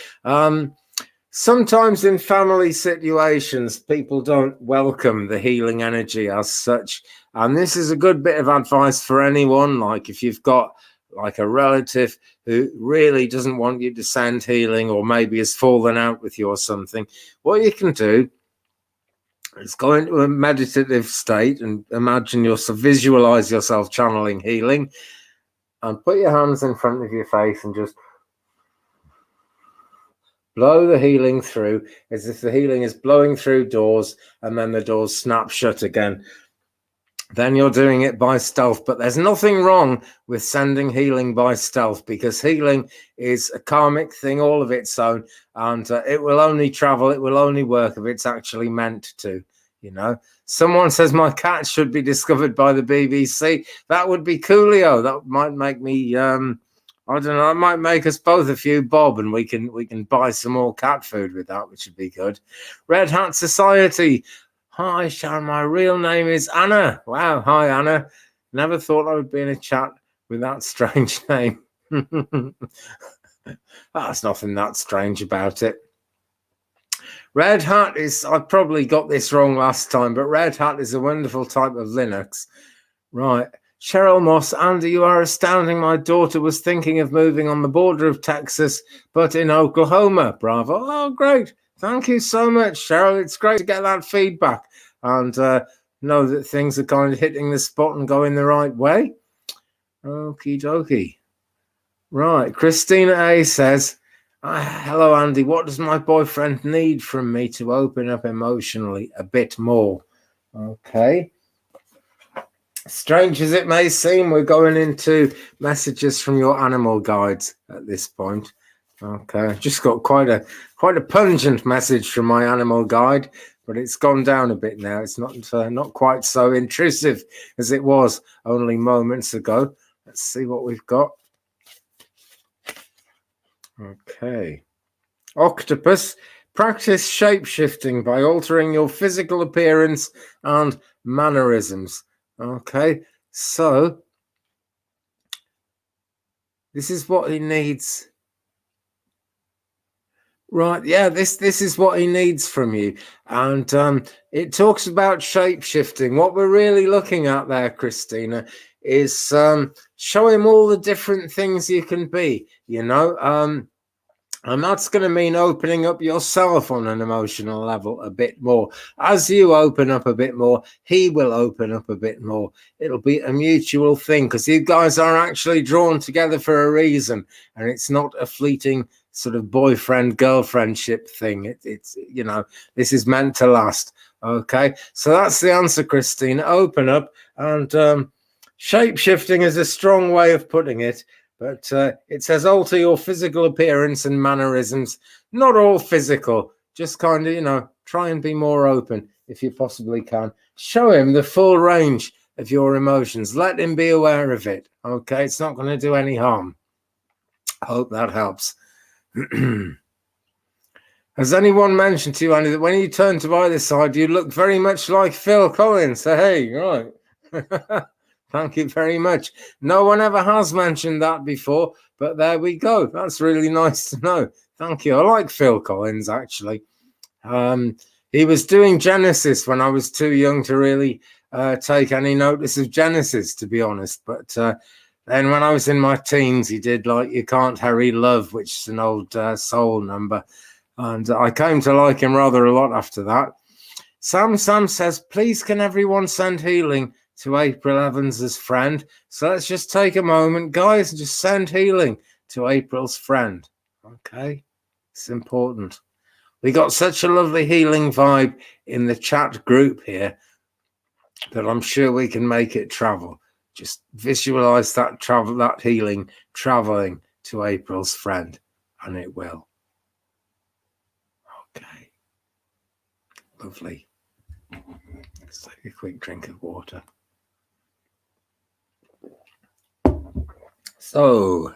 Sometimes in family situations, people don't welcome the healing energy as such. And this is a good bit of advice for anyone. Like if you've got like a relative who really doesn't want you to send healing, or maybe has fallen out with you or something, what you can do is go into a meditative state and visualize yourself channeling healing, and put your hands in front of your face and just blow the healing through, as if the healing is blowing through doors and then the doors snap shut again. Then you're doing it by stealth. But there's nothing wrong with sending healing by stealth, because healing is a karmic thing all of its own, and it will only travel, it will only work if it's actually meant to, you know. Someone says my cat should be discovered by the BBC. That would be coolio. That might make me I don't know, it might make us both a few bob, and we can buy some more cat food with that, which would be good. Red Hat Society. Hi, Sharon. My real name is Anna. Wow. Hi, Anna. Never thought I would be in a chat with that strange name. That's nothing that strange about it. Red Hat is, I probably got this wrong last time, but Red Hat is a wonderful type of Linux. Right. Cheryl Moss, Andy, you are astounding. My daughter was thinking of moving on the border of Texas, but in Oklahoma. Bravo. Oh, great. Thank you so much, Cheryl. It's great to get that feedback and know that things are kind of hitting the spot and going the right way. Okie dokie. Right. Christina A says, hello, Andy. What does my boyfriend need from me to open up emotionally a bit more? Okay. Strange as it may seem, we're going into messages from your animal guides at this point. Okay, just got quite a pungent message from my animal guide, but it's gone down a bit now. It's not quite so intrusive as it was only moments ago. Let's see what we've got. Okay. Octopus, practice shape-shifting by altering your physical appearance and mannerisms. Okay, so this is what he needs. Right, yeah, this is what he needs from you. And it talks about shape-shifting. What we're really looking at there, Christina, is show him all the different things you can be, you know. And that's going to mean opening up yourself on an emotional level a bit more. As you open up a bit more, he will open up a bit more. It'll be a mutual thing because you guys are actually drawn together for a reason. And it's not a fleeting sort of boyfriend-girlfriendship thing. It's, you know, this is meant to last. Okay, so that's the answer, Christine. Open up. And shape-shifting is a strong way of putting it. But it says alter your physical appearance and mannerisms. Not all physical, just kind of, you know, try and be more open if you possibly can. Show him the full range of your emotions. Let him be aware of it. Okay, it's not going to do any harm. I hope that helps. Has anyone mentioned to you, Andy, that when you turn to either side, you look very much like Phil Collins? So, hey, right. Thank you very much. No one ever has mentioned that before, but there we go. That's really nice to know. Thank you. I like Phil Collins, actually. He was doing Genesis when I was too young to really take any notice of Genesis, to be honest. But then when I was in my teens, he did like You Can't Hurry Love, which is an old soul number. And I came to like him rather a lot after that. Sam says, please can everyone send healing to April Evans's friend? So let's just take a moment, guys, and just send healing to April's friend. Okay, it's important. We got such a lovely healing vibe in the chat group here that I'm sure we can make it travel. Just visualize that healing traveling to April's friend, and it will. Okay, lovely. Let's take a quick drink of water. So,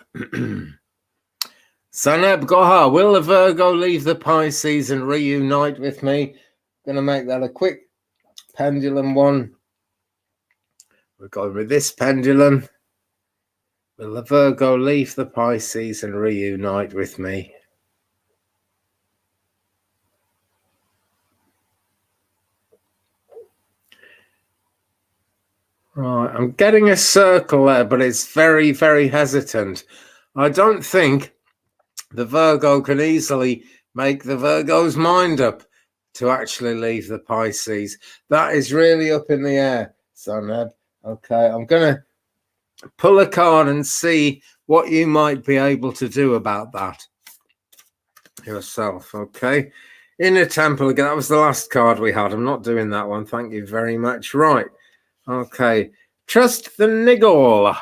Saneb Goha, will the Virgo leave the Pisces and reunite with me? I'm going to make that a quick pendulum one. We're going with this pendulum. Will the Virgo leave the Pisces and reunite with me? Right, I'm getting a circle there, but it's very, very hesitant. I don't think the Virgo can easily make the Virgo's mind up to actually leave the Pisces. That is really up in the air, Sunhead. Okay, I'm going to pull a card and see what you might be able to do about that yourself. Okay, Inner Temple again. That was the last card we had. I'm not doing that one. Thank you very much. Right. Okay, trust the niggle.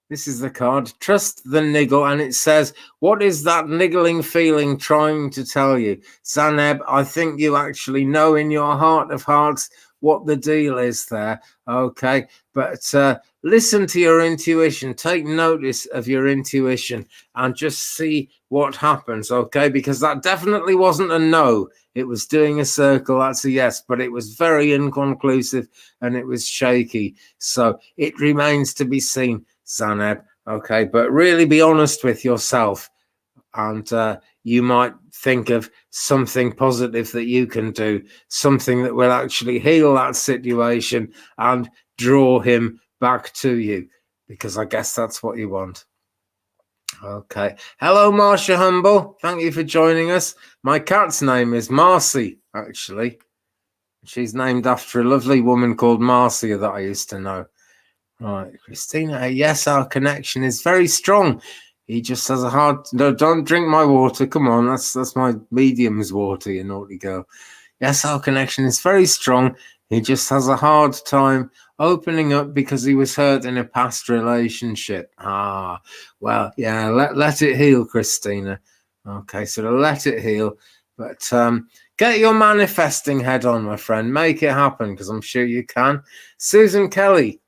This is the card, trust the niggle, and it says, what is that niggling feeling trying to tell you? Zaneb, I think you actually know in your heart of hearts what the deal is there, okay? But listen to your intuition, take notice of your intuition, and just see what happens, okay? Because that definitely wasn't a no. It was doing a circle, that's a yes, but it was very inconclusive and it was shaky. So it remains to be seen, Zaneb, okay? But really be honest with yourself, and you might think of something positive that you can do, something that will actually heal that situation and draw him back to you, because I guess that's what you want. Okay. Hello, Marcia Humble. Thank you for joining us. My cat's name is Marcy, actually. She's named after a lovely woman called Marcia that I used to know. Right, Christina. Yes, our connection is very strong. He just has a hard... No, don't drink my water. Come on, that's my medium's water, you naughty girl. Yes, our connection is very strong. He just has a hard time opening up because he was hurt in a past relationship. Ah, well, yeah, let it heal, Christina. Okay, so let it heal. But get your manifesting head on, my friend. Make it happen, because I'm sure you can. Susan Kelly.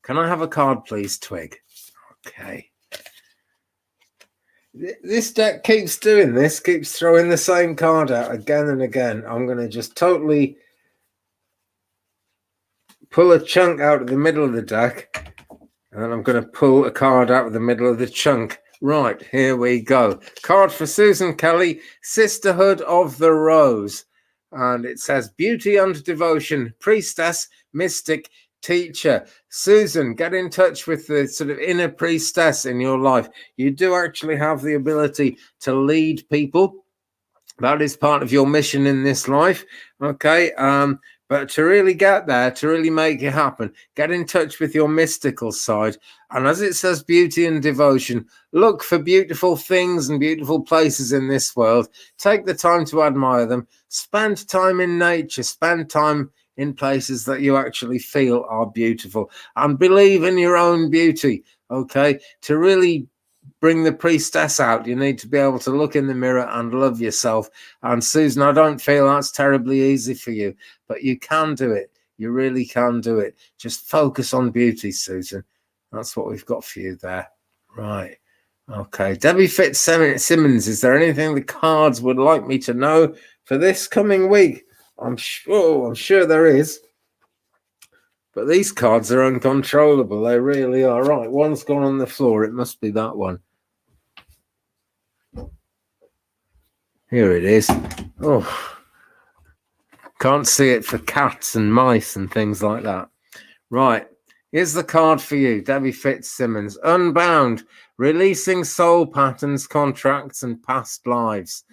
Can I have a card, please, Twig? Okay. This deck keeps doing this, keeps throwing the same card out again and again. I'm going to just totally pull a chunk out of the middle of the deck, and then I'm going to pull a card out of the middle of the chunk. Right, here we go. Card for Susan Kelly, Sisterhood of the Rose. And it says, beauty and devotion, priestess, mystic, teacher. Susan, get in touch with the sort of inner priestess in your life. You do actually have the ability to lead people. That is part of your mission in this life. Okay. But to really get there, to really make it happen, get in touch with your mystical side. And as it says, beauty and devotion, look for beautiful things and beautiful places in this world. Take the time to admire them. Spend time in nature. Spend time in places that you actually feel are beautiful. And believe in your own beauty, okay? To really bring the priestess out, you need to be able to look in the mirror and love yourself. And Susan, I don't feel that's terribly easy for you, but you can do it. You really can do it. Just focus on beauty, Susan. That's what we've got for you there. Right. Okay. Debbie Fitzsimmons, is there anything the cards would like me to know for this coming week? I'm sure there is. But these cards are uncontrollable. They really are. Right. One's gone on the floor. It must be that one. Here it is. Oh, can't see it for cats and mice and things like that. Right. Here's the card for you, Debbie Fitzsimmons. Unbound, releasing soul patterns, contracts, and past lives.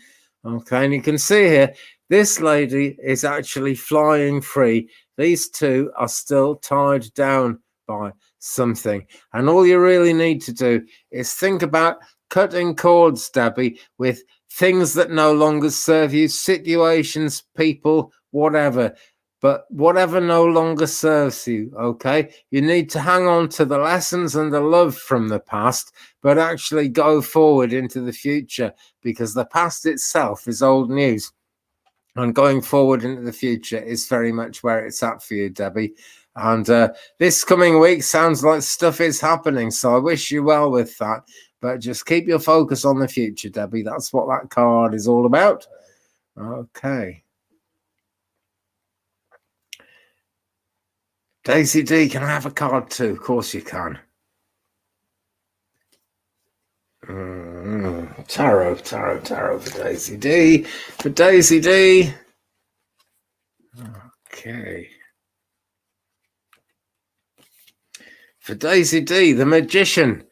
Okay. And you can see here, this lady is actually flying free. These two are still tied down by something. And all you really need to do is think about cutting cords, Debbie, with things that no longer serve you, situations, people, whatever. But whatever no longer serves you, okay? You need to hang on to the lessons and the love from the past, but actually go forward into the future, because the past itself is old news. And going forward into the future is very much where it's at for you, Debbie. And this coming week sounds like stuff is happening. So I wish you well with that. But just keep your focus on the future, Debbie. That's what that card is all about. Okay. Daisy D, can I have a card too? Of course you can. Tarot for Daisy D. For Daisy D. Okay. For Daisy D, the Magician.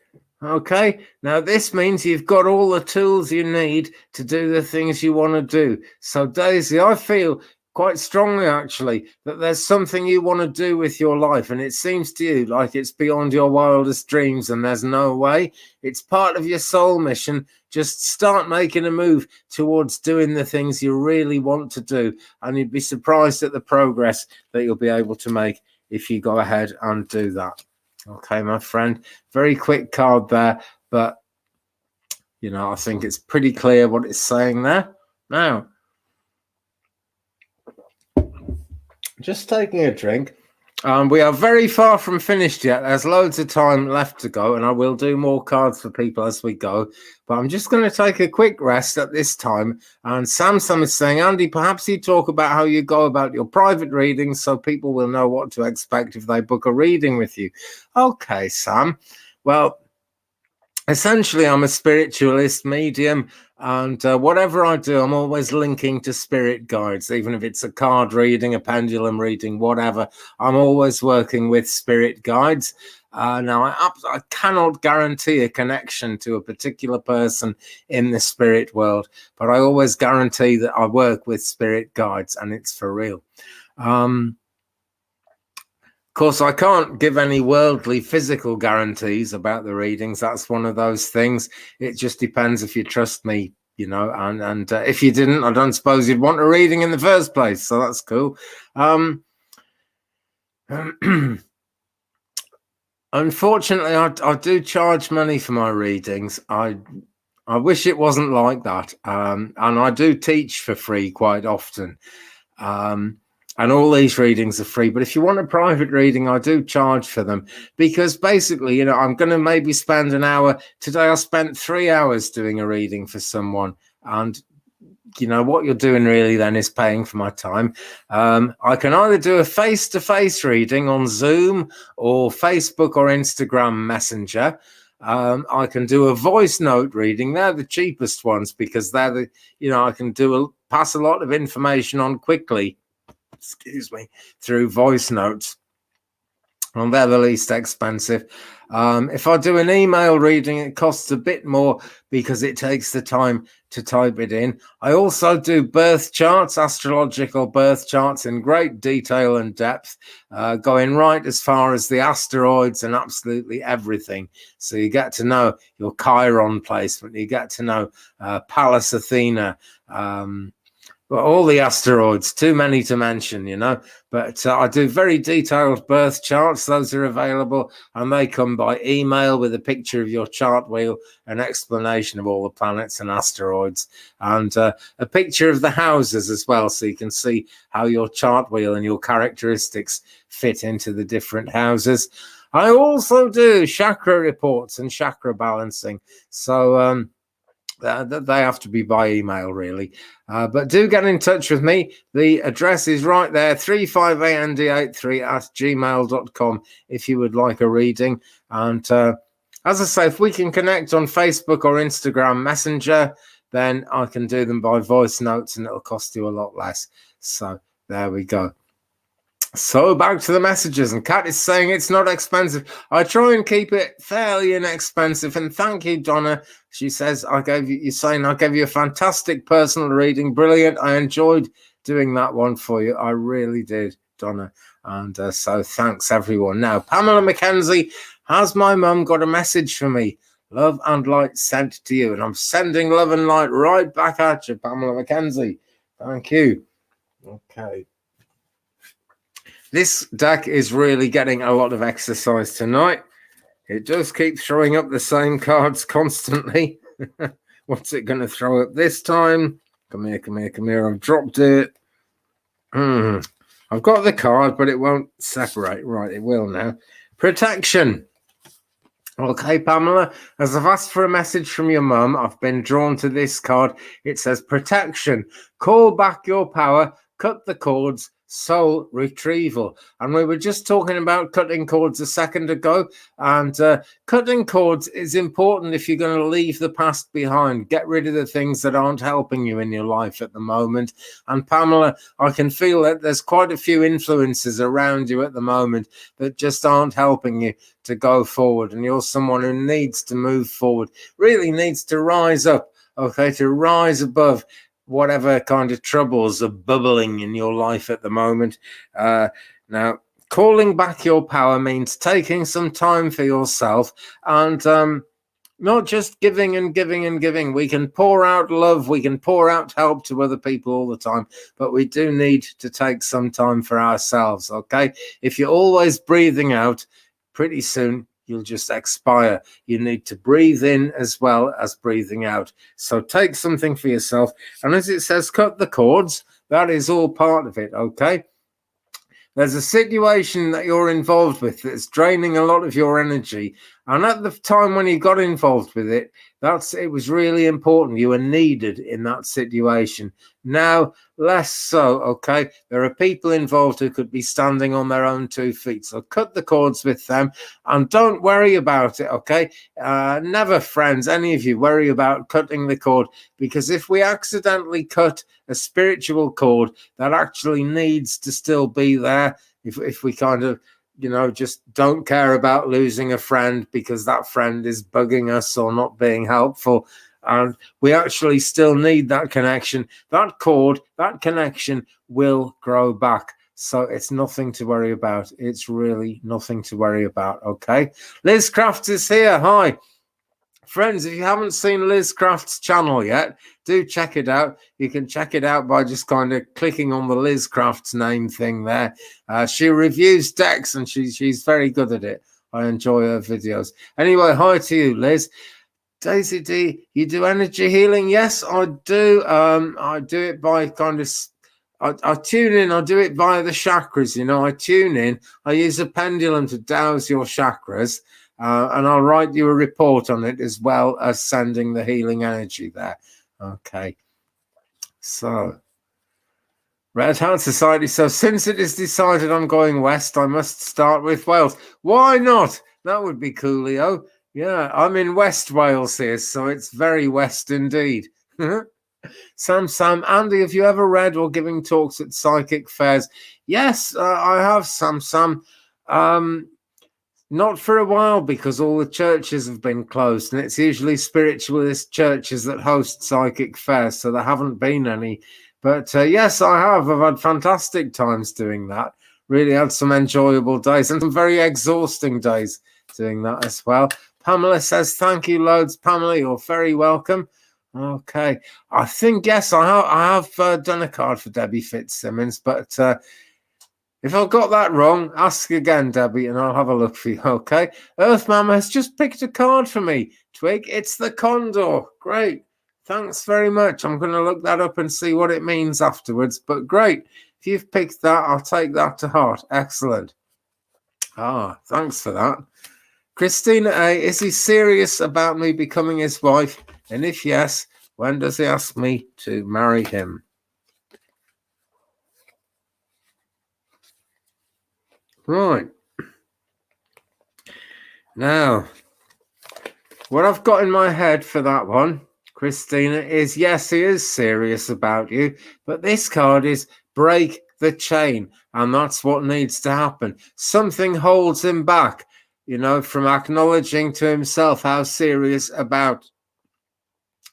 Okay, now this means you've got all the tools you need to do the things you want to do. So Daisy, I feel quite strongly actually that there's something you want to do with your life, and it seems to you like it's beyond your wildest dreams and there's no way. It's part of your soul mission. Just start making a move towards doing the things you really want to do, and you'd be surprised at the progress that you'll be able to make if you go ahead and do that. Okay, my friend, very quick card there, but you know, I think it's pretty clear what it's saying there. Now, just taking a drink. We are very far from finished yet. There's loads of time left to go, and I will do more cards for people as we go. But I'm just going to take a quick rest at this time. And Samsung is saying, Andy, perhaps you talk about how you go about your private readings so people will know what to expect if they book a reading with you. Okay, Sam. Well, essentially, I'm a spiritualist medium, and whatever I do, I'm always linking to spirit guides, even if it's a card reading, a pendulum reading, whatever. I'm always working with spirit guides. Now, I cannot guarantee a connection to a particular person in the spirit world, but I always guarantee that I work with spirit guides, and it's for real. Of course, I can't give any worldly physical guarantees about the readings. That's one of those things. It just depends if you trust me, you know, and if you didn't, I don't suppose you'd want a reading in the first place. So that's cool. Unfortunately, I do charge money for my readings. I wish it wasn't like that. And I do teach for free quite often. And all these readings are free. But if you want a private reading, I do charge for them, because basically, you know, I'm going to maybe spend an hour. Today, I spent 3 hours doing a reading for someone. And, you know, what you're doing really then is paying for my time. I can either do a face-to-face reading on Zoom or Facebook or Instagram Messenger. I can do a voice note reading. They're the cheapest ones because they're the, you know, I can pass a lot of information on quickly. Excuse me, through voice notes. and they're the least expensive. If I do an email reading, it costs a bit more because it takes the time to type it in. I also do birth charts, astrological birth charts in great detail and depth, going right as far as the asteroids and absolutely everything. So you get to know your Chiron placement, you get to know Pallas Athena, well, all the asteroids, too many to mention, you know. But I do very detailed birth charts. Those are available, and they come by email with a picture of your chart wheel, an explanation of all the planets and asteroids, and a picture of the houses as well, so you can see how your chart wheel and your characteristics fit into the different houses. I also do chakra reports and chakra balancing. So they have to be by email, really. But do get in touch with me. The address is right there, 358ND83@gmail.com, if you would like a reading. And as I say, if we can connect on Facebook or Instagram Messenger, then I can do them by voice notes and it'll cost you a lot less. So there we go. So back to the messages, and Kat is saying it's not expensive. I try and keep it fairly inexpensive, and thank you, Donna. She says, you're saying I gave you a fantastic personal reading. Brilliant. I enjoyed doing that one for you. I really did, Donna. And so thanks, everyone. Now, Pamela McKenzie, has my mum got a message for me? Love and light sent to you. And I'm sending love and light right back at you, Pamela McKenzie. Thank you. Okay. This deck is really getting a lot of exercise tonight. It does keep throwing up the same cards constantly. What's it going to throw up this time? Come here, come here, come here. I've dropped it. I've got the card, but it won't separate. Right, it will now. Protection. Okay, Pamela, as I've asked for a message from your mum, I've been drawn to this card. It says protection. Call back your power. Cut the cords. Soul retrieval. And we were just talking about cutting cords a second ago, and cutting cords is important if you're going to leave the past behind. Get rid of the things that aren't helping you in your life at the moment. And Pamela, I can feel that there's quite a few influences around you at the moment that just aren't helping you to go forward, and you're someone who needs to move forward, really needs to rise up, okay, to rise above whatever kind of troubles are bubbling in your life at the moment. Now, calling back your power means taking some time for yourself and not just giving and giving and giving. We can pour out love, we can pour out help to other people all the time, but we do need to take some time for ourselves, okay? If you're always breathing out, pretty soon you'll just expire. You need to breathe in as well as breathing out. So take something for yourself. And as it says, cut the cords. That is all part of it, okay? There's a situation that you're involved with that's draining a lot of your energy. And at the time when you got involved with it, it was really important. You were needed in that situation. Now, less so, okay? There are people involved who could be standing on their own 2 feet. So cut the cords with them and don't worry about it, okay? Never, friends, any of you, worry about cutting the cord, because if we accidentally cut a spiritual cord that actually needs to still be there, if we kind of, you know, just don't care about losing a friend because that friend is bugging us or not being helpful, and we actually still need that connection, that cord, that connection will grow back. So it's nothing to worry about. It's really nothing to worry about, okay? Liz Crafts is here. Hi. Friends, if you haven't seen Liz Craft's channel yet, do check it out. You can check it out by just kind of clicking on the Liz Craft's name thing there. She reviews decks and she's very good at it. I enjoy her videos. Anyway, hi to you, Liz. Daisy D, you do energy healing? Yes, I do. I do it by kind of... I tune in, I do it via the chakras, you know, I tune in, I use a pendulum to douse your chakras, and I'll write you a report on it as well as sending the healing energy there. Okay. So, Red Heart Society. So since it is decided I'm going west, I must start with Wales. Why not? That would be coolio. Yeah, I'm in West Wales here, so it's very west indeed. Sam, Andy, have you ever read or giving talks at psychic fairs? Yes, I have, Sam. Not for a while, because all the churches have been closed, and it's usually spiritualist churches that host psychic fairs, so there haven't been any. But yes, I have. I've had fantastic times doing that. Really had some enjoyable days and some very exhausting days doing that as well. Pamela says, thank you loads, Pamela. You're very welcome. Okay. I think, yes, I have done a card for Debbie Fitzsimmons, but if I've got that wrong, ask again, Debbie, and I'll have a look for you, okay? Earth Mama has just picked a card for me, Twig. It's the Condor. Great. Thanks very much. I'm going to look that up and see what it means afterwards, but great. If you've picked that, I'll take that to heart. Excellent. Thanks for that. Christina A, is he serious about me becoming his wife? And if yes, when does he ask me to marry him? Right. Now, what I've got in my head for that one, Christina, is yes, he is serious about you, but this card is break the chain, and that's what needs to happen. Something holds him back, you know, from acknowledging to himself how serious about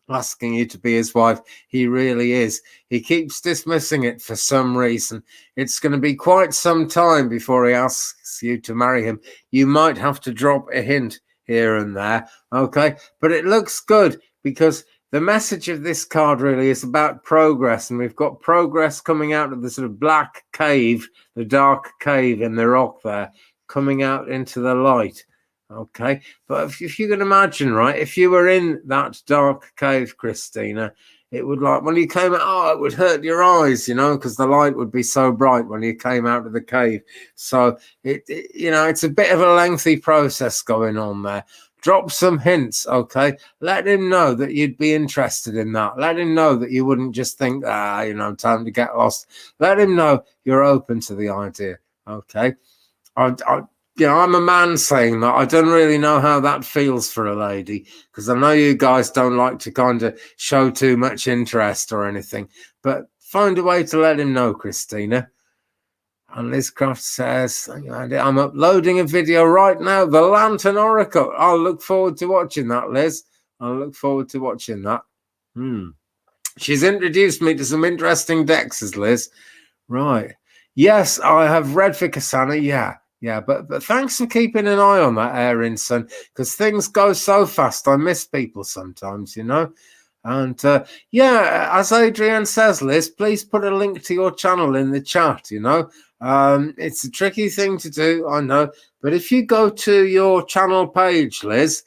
asking you to be his wife he really is. He keeps dismissing it for some reason. It's going to be quite some time before he asks you to marry him. You might have to drop a hint here and there, okay? But it looks good, because the message of this card really is about progress, and we've got progress coming out of the sort of black cave, the dark cave in the rock there, coming out into the light. Okay, but if you can imagine, right, if you were in that dark cave, Christina, it would, like, when you came out, it would hurt your eyes, you know, because the light would be so bright when you came out of the cave. So you know, it's a bit of a lengthy process going on there. Drop some hints, okay? Let him know that you'd be interested in that. Let him know that you wouldn't just think, you know, time to get lost. Let him know you're open to the idea, okay? You know, I'm a man saying that. I don't really know how that feels for a lady, because I know you guys don't like to kind of show too much interest or anything, but find a way to let him know, Christina. And Liz Croft says, I'm uploading a video right now, the Lantern Oracle. I'll look forward to watching that, Liz. I'll look forward to watching that. She's introduced me to some interesting decks, Liz. Right. Yes, I have read for Kasana, yeah, but thanks for keeping an eye on that, Erin, son, because things go so fast. I miss people sometimes, you know. And yeah, as Adrienne says, Liz, please put a link to your channel in the chat, you know. It's a tricky thing to do, I know, but if you go to your channel page, Liz,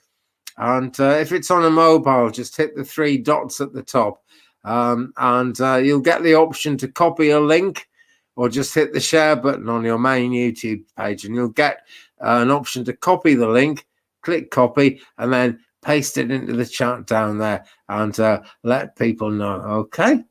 and if it's on a mobile, just hit the 3 dots at the top, and you'll get the option to copy a link, or just hit the share button on your main YouTube page, and you'll get an option to copy the link. Click copy, and then paste it into the chat down there, and let people know, okay?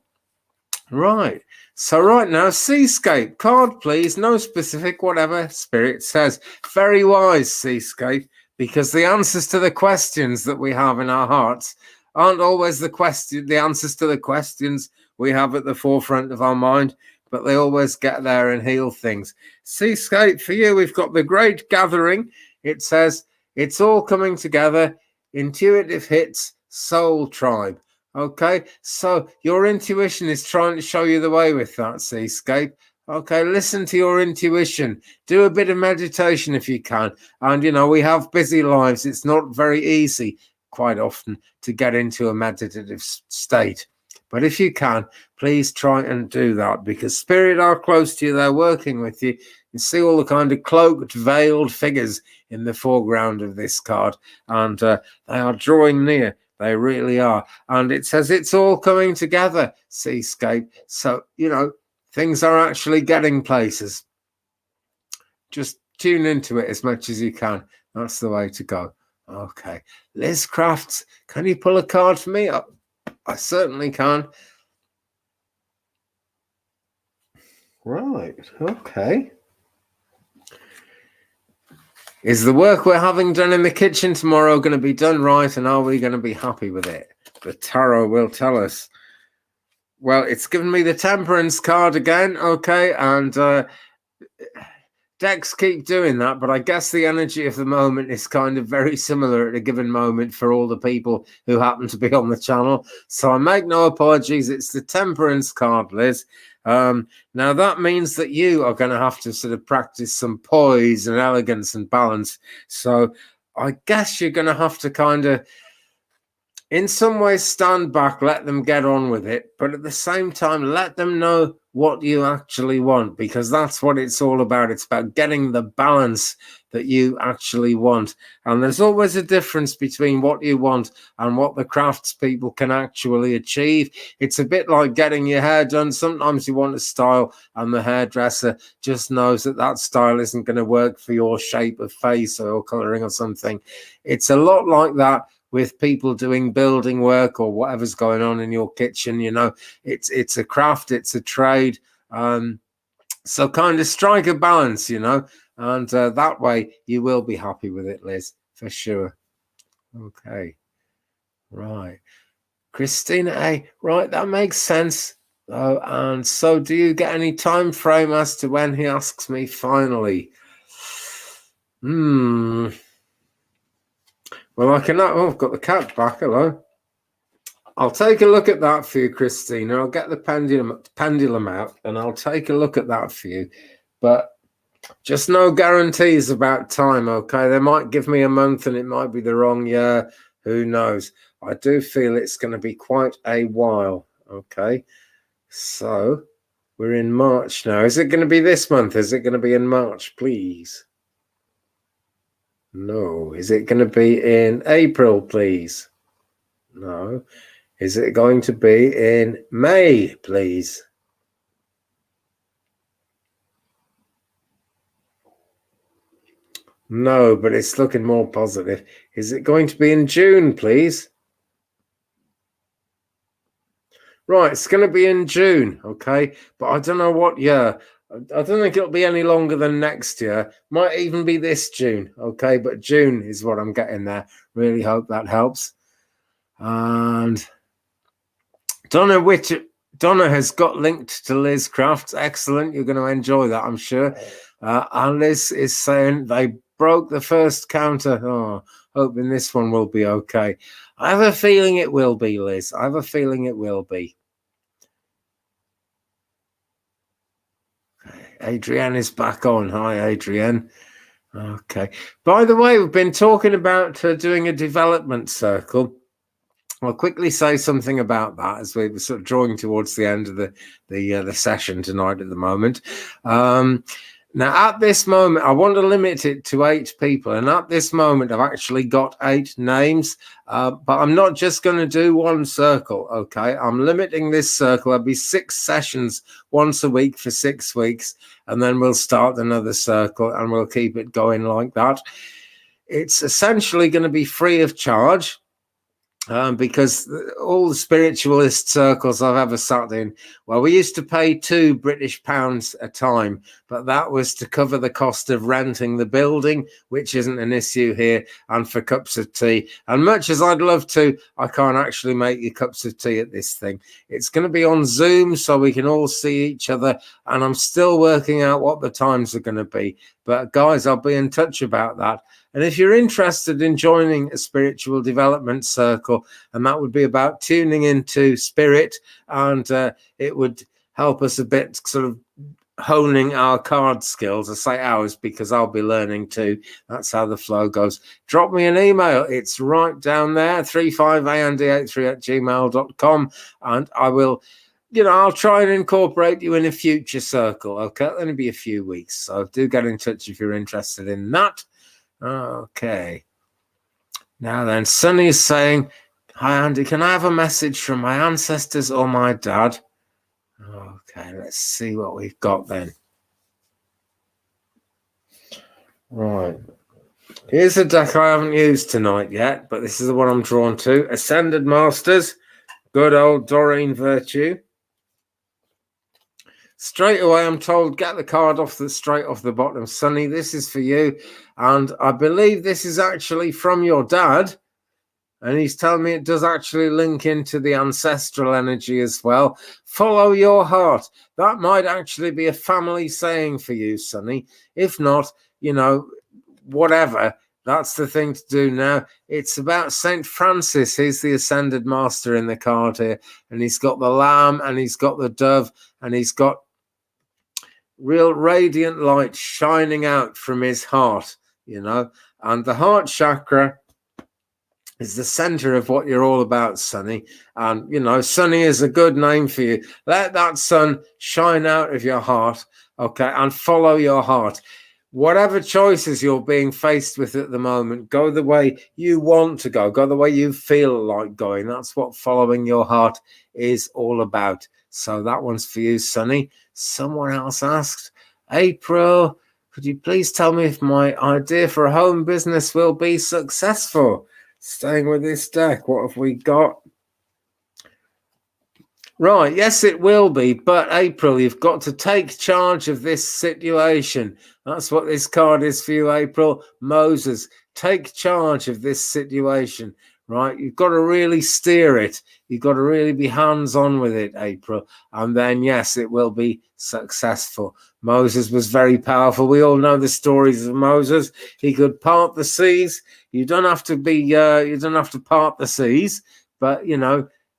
Right. So right now, Seascape, card please, no specific, whatever Spirit says. Very wise, Seascape, because the answers to the questions that we have in our hearts aren't always the answers to the questions we have at the forefront of our mind, but they always get there and heal things. Seascape, for you, we've got the Great Gathering. It says, it's all coming together, intuitive hits, soul tribe. Okay, so your intuition is trying to show you the way with that, Seascape. Okay, listen to your intuition. Do a bit of meditation if you can. And, you know, we have busy lives. It's not very easy quite often to get into a meditative state. But if you can, please try and do that, because Spirit are close to you. They're working with you. You see all the kind of cloaked, veiled figures in the foreground of this card, and they are drawing near. They really are. And it says it's all coming together, Seascape. So, you know, things are actually getting places. Just tune into it as much as you can. That's the way to go. Okay. Liz Crafts, can you pull a card for me? I certainly can. Right. Okay. Is the work we're having done in the kitchen tomorrow going to be done right, and are we going to be happy with it? The tarot will tell us. Well, it's given me the Temperance card again, okay, and decks keep doing that, but I guess the energy of the moment is kind of very similar at a given moment for all the people who happen to be on the channel. So I make no apologies. It's the Temperance card, Liz. Now that means that you are going to have to sort of practice some poise and elegance and balance. So I guess you're going to have to kind of, in some ways, stand back, let them get on with it, but at the same time, let them know what you actually want, because that's what it's all about. It's about getting the balance that you actually want. And there's always a difference between what you want and what the craftspeople can actually achieve. It's a bit like getting your hair done. Sometimes you want a style and the hairdresser just knows that that style isn't going to work for your shape of face or coloring or something. It's a lot like that with people doing building work or whatever's going on in your kitchen. You know, it's a craft, it's a trade. So kind of strike a balance, you know, and that way you will be happy with it, Liz, for sure. Okay, right. Christina A, right, that makes sense. Oh, and so do you get any time frame as to when he asks me finally? Well, I can. Oh, I've got the cat back. Hello. I'll take a look at that for you, Christina. I'll get the pendulum out, and I'll take a look at that for you. But just no guarantees about time, okay? They might give me a month, and it might be the wrong year. Who knows? I do feel it's going to be quite a while, okay? So we're in March now. Is it going to be this month? Is it going to be in March, please? No. Is it going to be in April, please? No. Is it going to be in May, please? No, but it's looking more positive. Is it going to be in June, please? Right, it's going to be in June, okay? But I don't know what year. I don't think it'll be any longer than next year. Might even be this June, okay? But June is what I'm getting there. Really hope that helps. And Donna has got linked to Liz Crafts. Excellent. You're going to enjoy that, I'm sure. And Liz is saying they broke the first counter. Oh, hoping this one will be okay. I have a feeling it will be, Liz. I have a feeling it will be. Adrienne is back on. Hi, Adrienne. Okay. By the way, we've been talking about doing a development circle. I'll quickly say something about that as we're sort of drawing towards the end of the session tonight at the moment. Now, at this moment, I want to limit it to 8 people. And at this moment, I've actually got 8 names. But I'm not just going to do one circle, okay? I'm limiting this circle. There'll be 6 sessions once a week for 6 weeks. And then we'll start another circle and we'll keep it going like that. It's essentially going to be free of charge. Because all the spiritualist circles I've ever sat in, well, we used to pay £2 a time, but that was to cover the cost of renting the building, which isn't an issue here, and for cups of tea. And much as I'd love to, I can't actually make you cups of tea at this thing. It's going to be on Zoom so we can all see each other, and I'm still working out what the times are going to be. But guys, I'll be in touch about that. And if you're interested in joining a spiritual development circle, and that would be about tuning into spirit, and it would help us a bit sort of honing our card skills. I say ours because I'll be learning too. That's how the flow goes. Drop me an email. It's right down there, 35and83@gmail.com. And I will, I'll try and incorporate you in a future circle. Okay, it'll only be a few weeks. So do get in touch if you're interested in that. Okay. Now then, Sunny is saying, hi, Andy, can I have a message from my ancestors or my dad? Okay, let's see what we've got then. Right. Here's a deck I haven't used tonight yet, but this is the one I'm drawn to. Ascended Masters. Good old Doreen Virtue. Straight away, I'm told, get the card straight off the bottom. Sunny, this is for you. And I believe this is actually from your dad. And he's telling me it does actually link into the ancestral energy as well. Follow your heart. That might actually be a family saying for you, Sonny. If not, whatever. That's the thing to do now. It's about Saint Francis. He's the ascended master in the card here. And he's got the lamb and he's got the dove and he's got real radiant light shining out from his heart, and the heart chakra is the center of what you're all about, Sonny. And, Sonny is a good name for you. Let that sun shine out of your heart, okay, and follow your heart. Whatever choices you're being faced with at the moment, go the way you want to go the way you feel like going. That's what following your heart is all about. So that one's for you, Sonny. Someone else asked, April, could you please tell me if my idea for a home business will be successful? Staying with this deck, what have we got? Right, yes, it will be. But April, you've got to take charge of this situation. That's what this card is for you, April. Moses, take charge of this situation, right? You've got to really steer it. You've got to really be hands-on with it, April. And then, yes, it will be successful. Moses was very powerful. We all know the stories of Moses. He could part the seas. You don't have to part the seas, but,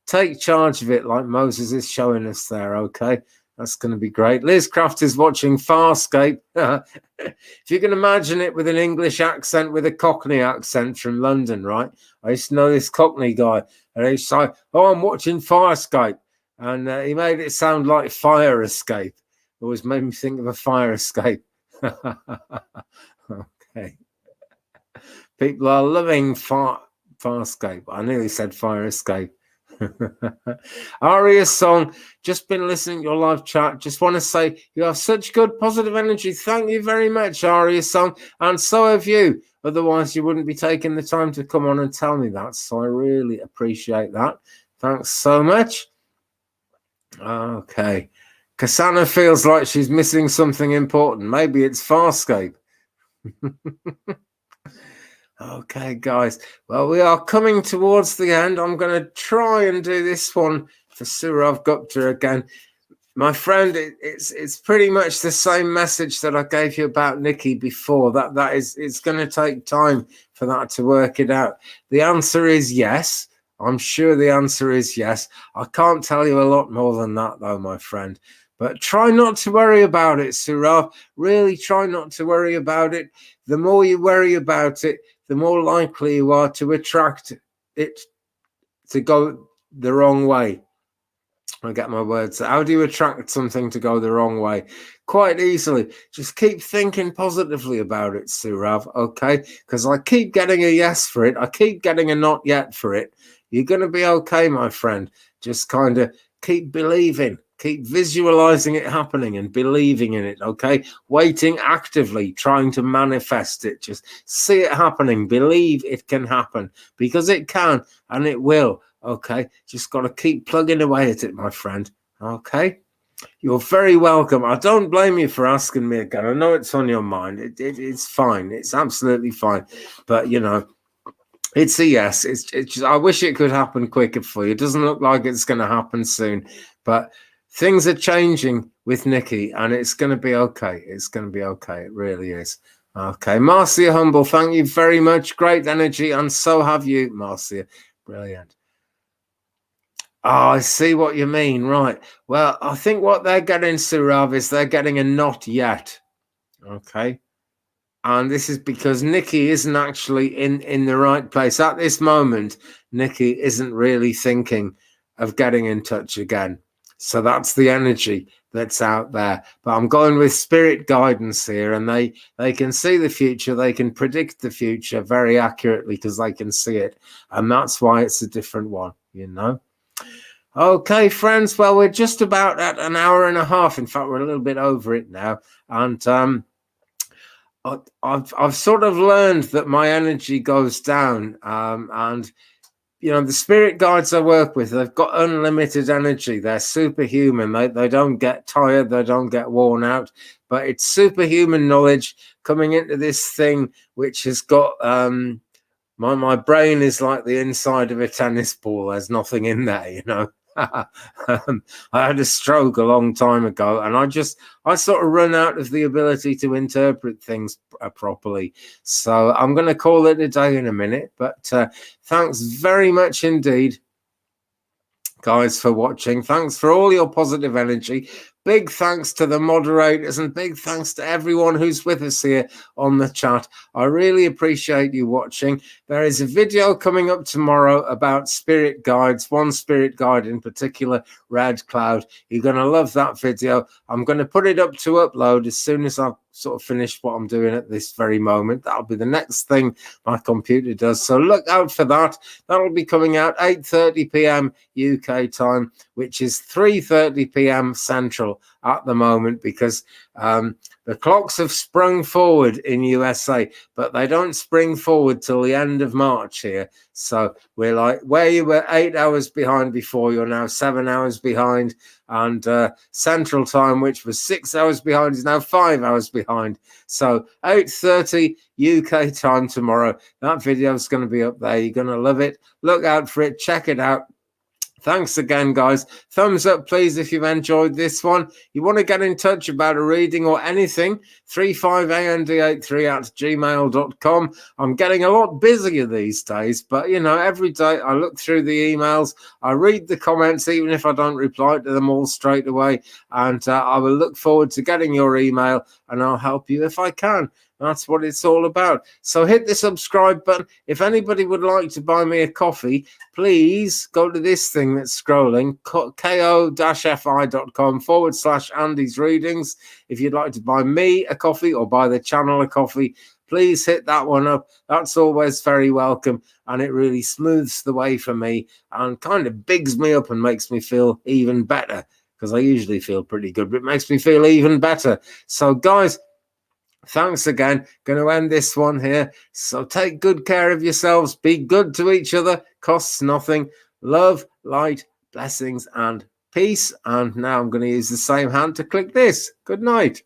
take charge of it like Moses is showing us there, okay? That's going to be great. Liz Craft is watching Farscape. If you can imagine it with an English accent, with a Cockney accent from London, right? I used to know this Cockney guy, and he'd say, oh, I'm watching Farscape. And he made it sound like fire escape. It always made me think of a fire escape. Okay. People are loving Farscape. I nearly said fire escape. Aria's song, just been listening to your live chat. Just want to say you have such good positive energy. Thank you very much, Aria's song, and so have you. Otherwise, you wouldn't be taking the time to come on and tell me that. So I really appreciate that. Thanks so much. Okay. Kasana feels like she's missing something important. Maybe it's Farscape. Okay, guys. Well, we are coming towards the end. I'm going to try and do this one for Surav Gupta again. My friend, it's pretty much the same message that I gave you about Nikki before. That is, it's going to take time for that to work it out. The answer is yes. I'm sure the answer is yes. I can't tell you a lot more than that, though, my friend. But try not to worry about it, Surav. Really try not to worry about it. The more you worry about it, the more likely you are to attract it to go the wrong way. I get my words. How do you attract something to go the wrong way? Quite easily. Just keep thinking positively about it, Surav, okay? Because I keep getting a yes for it. I keep getting a not yet for it. You're going to be okay, my friend. Just kind of keep believing. Keep visualizing it happening and believing in it, okay? Waiting actively, trying to manifest it. Just see it happening. Believe it can happen because it can and it will, okay? Just got to keep plugging away at it, my friend, okay? You're very welcome. I don't blame you for asking me again. I know it's on your mind. It's fine. It's absolutely fine. But, it's a yes. It's just, I wish it could happen quicker for you. It doesn't look like it's going to happen soon, but things are changing with Nikki, and it's going to be okay. It's going to be okay. It really is. Okay. Marcia Humble, thank you very much. Great energy, and so have you, Marcia. Brilliant. Oh, I see what you mean. Right. Well, I think what they're getting, Surav, is they're getting a not yet. Okay. And this is because Nikki isn't actually in the right place. At this moment, Nikki isn't really thinking of getting in touch again. So that's the energy that's out there. But I'm going with spirit guidance here, and they can see the future. They can predict the future very accurately because they can see it. And that's why it's a different one, Okay, friends. Well, we're just about at an hour and a half. In fact, we're a little bit over it now. And I've sort of learned that my energy goes down, and the spirit guides I work with, they've got unlimited energy. They're superhuman. They don't get tired. They don't get worn out. But it's superhuman knowledge coming into this thing, which has got My brain is like the inside of a tennis ball. There's nothing in there, you know. I had a stroke a long time ago, and I sort of run out of the ability to interpret things properly. So I'm going to call it a day in a minute. But thanks very much indeed, guys, for watching. Thanks for all your positive energy. Big thanks to the moderators and big thanks to everyone who's with us here on the chat. I really appreciate you watching. There is a video coming up tomorrow about spirit guides, one spirit guide in particular, Red Cloud. You're going to love that video. I'm going to put it up to upload as soon as I've sort of finished what I'm doing at this very moment. That'll be the next thing my computer does. So look out for that. That'll be coming out 8:30 p.m. UK time, which is 3:30 p.m. Central at the moment, because the clocks have sprung forward in USA, but they don't spring forward till the end of March here. So we're like, where you were 8 hours behind before, you're now 7 hours behind, and Central Time, which was 6 hours behind, is now 5 hours behind. So 8:30 UK time tomorrow. That video is going to be up there. You're going to love it. Look out for it. Check it out. Thanks again, guys. Thumbs up, please, if you've enjoyed this one. You want to get in touch about a reading or anything, 35and83@gmail.com. I'm getting a lot busier these days, but, you know, every day I look through the emails, I read the comments, even if I don't reply to them all straight away, and I will look forward to getting your email, and I'll help you if I can. That's what it's all about. So hit the subscribe button. If anybody would like to buy me a coffee, please go to this thing that's scrolling, ko-fi.com/Andy's Readings. If you'd like to buy me a coffee or buy the channel a coffee, please hit that one up. That's always very welcome, and it really smooths the way for me and kind of bigs me up and makes me feel even better, because I usually feel pretty good, but it makes me feel even better. So, guys, thanks again. Going to end this one here. So take good care of yourselves. Be good to each other. Costs nothing. Love, light, blessings, and peace. And now I'm going to use the same hand to click this. Good night.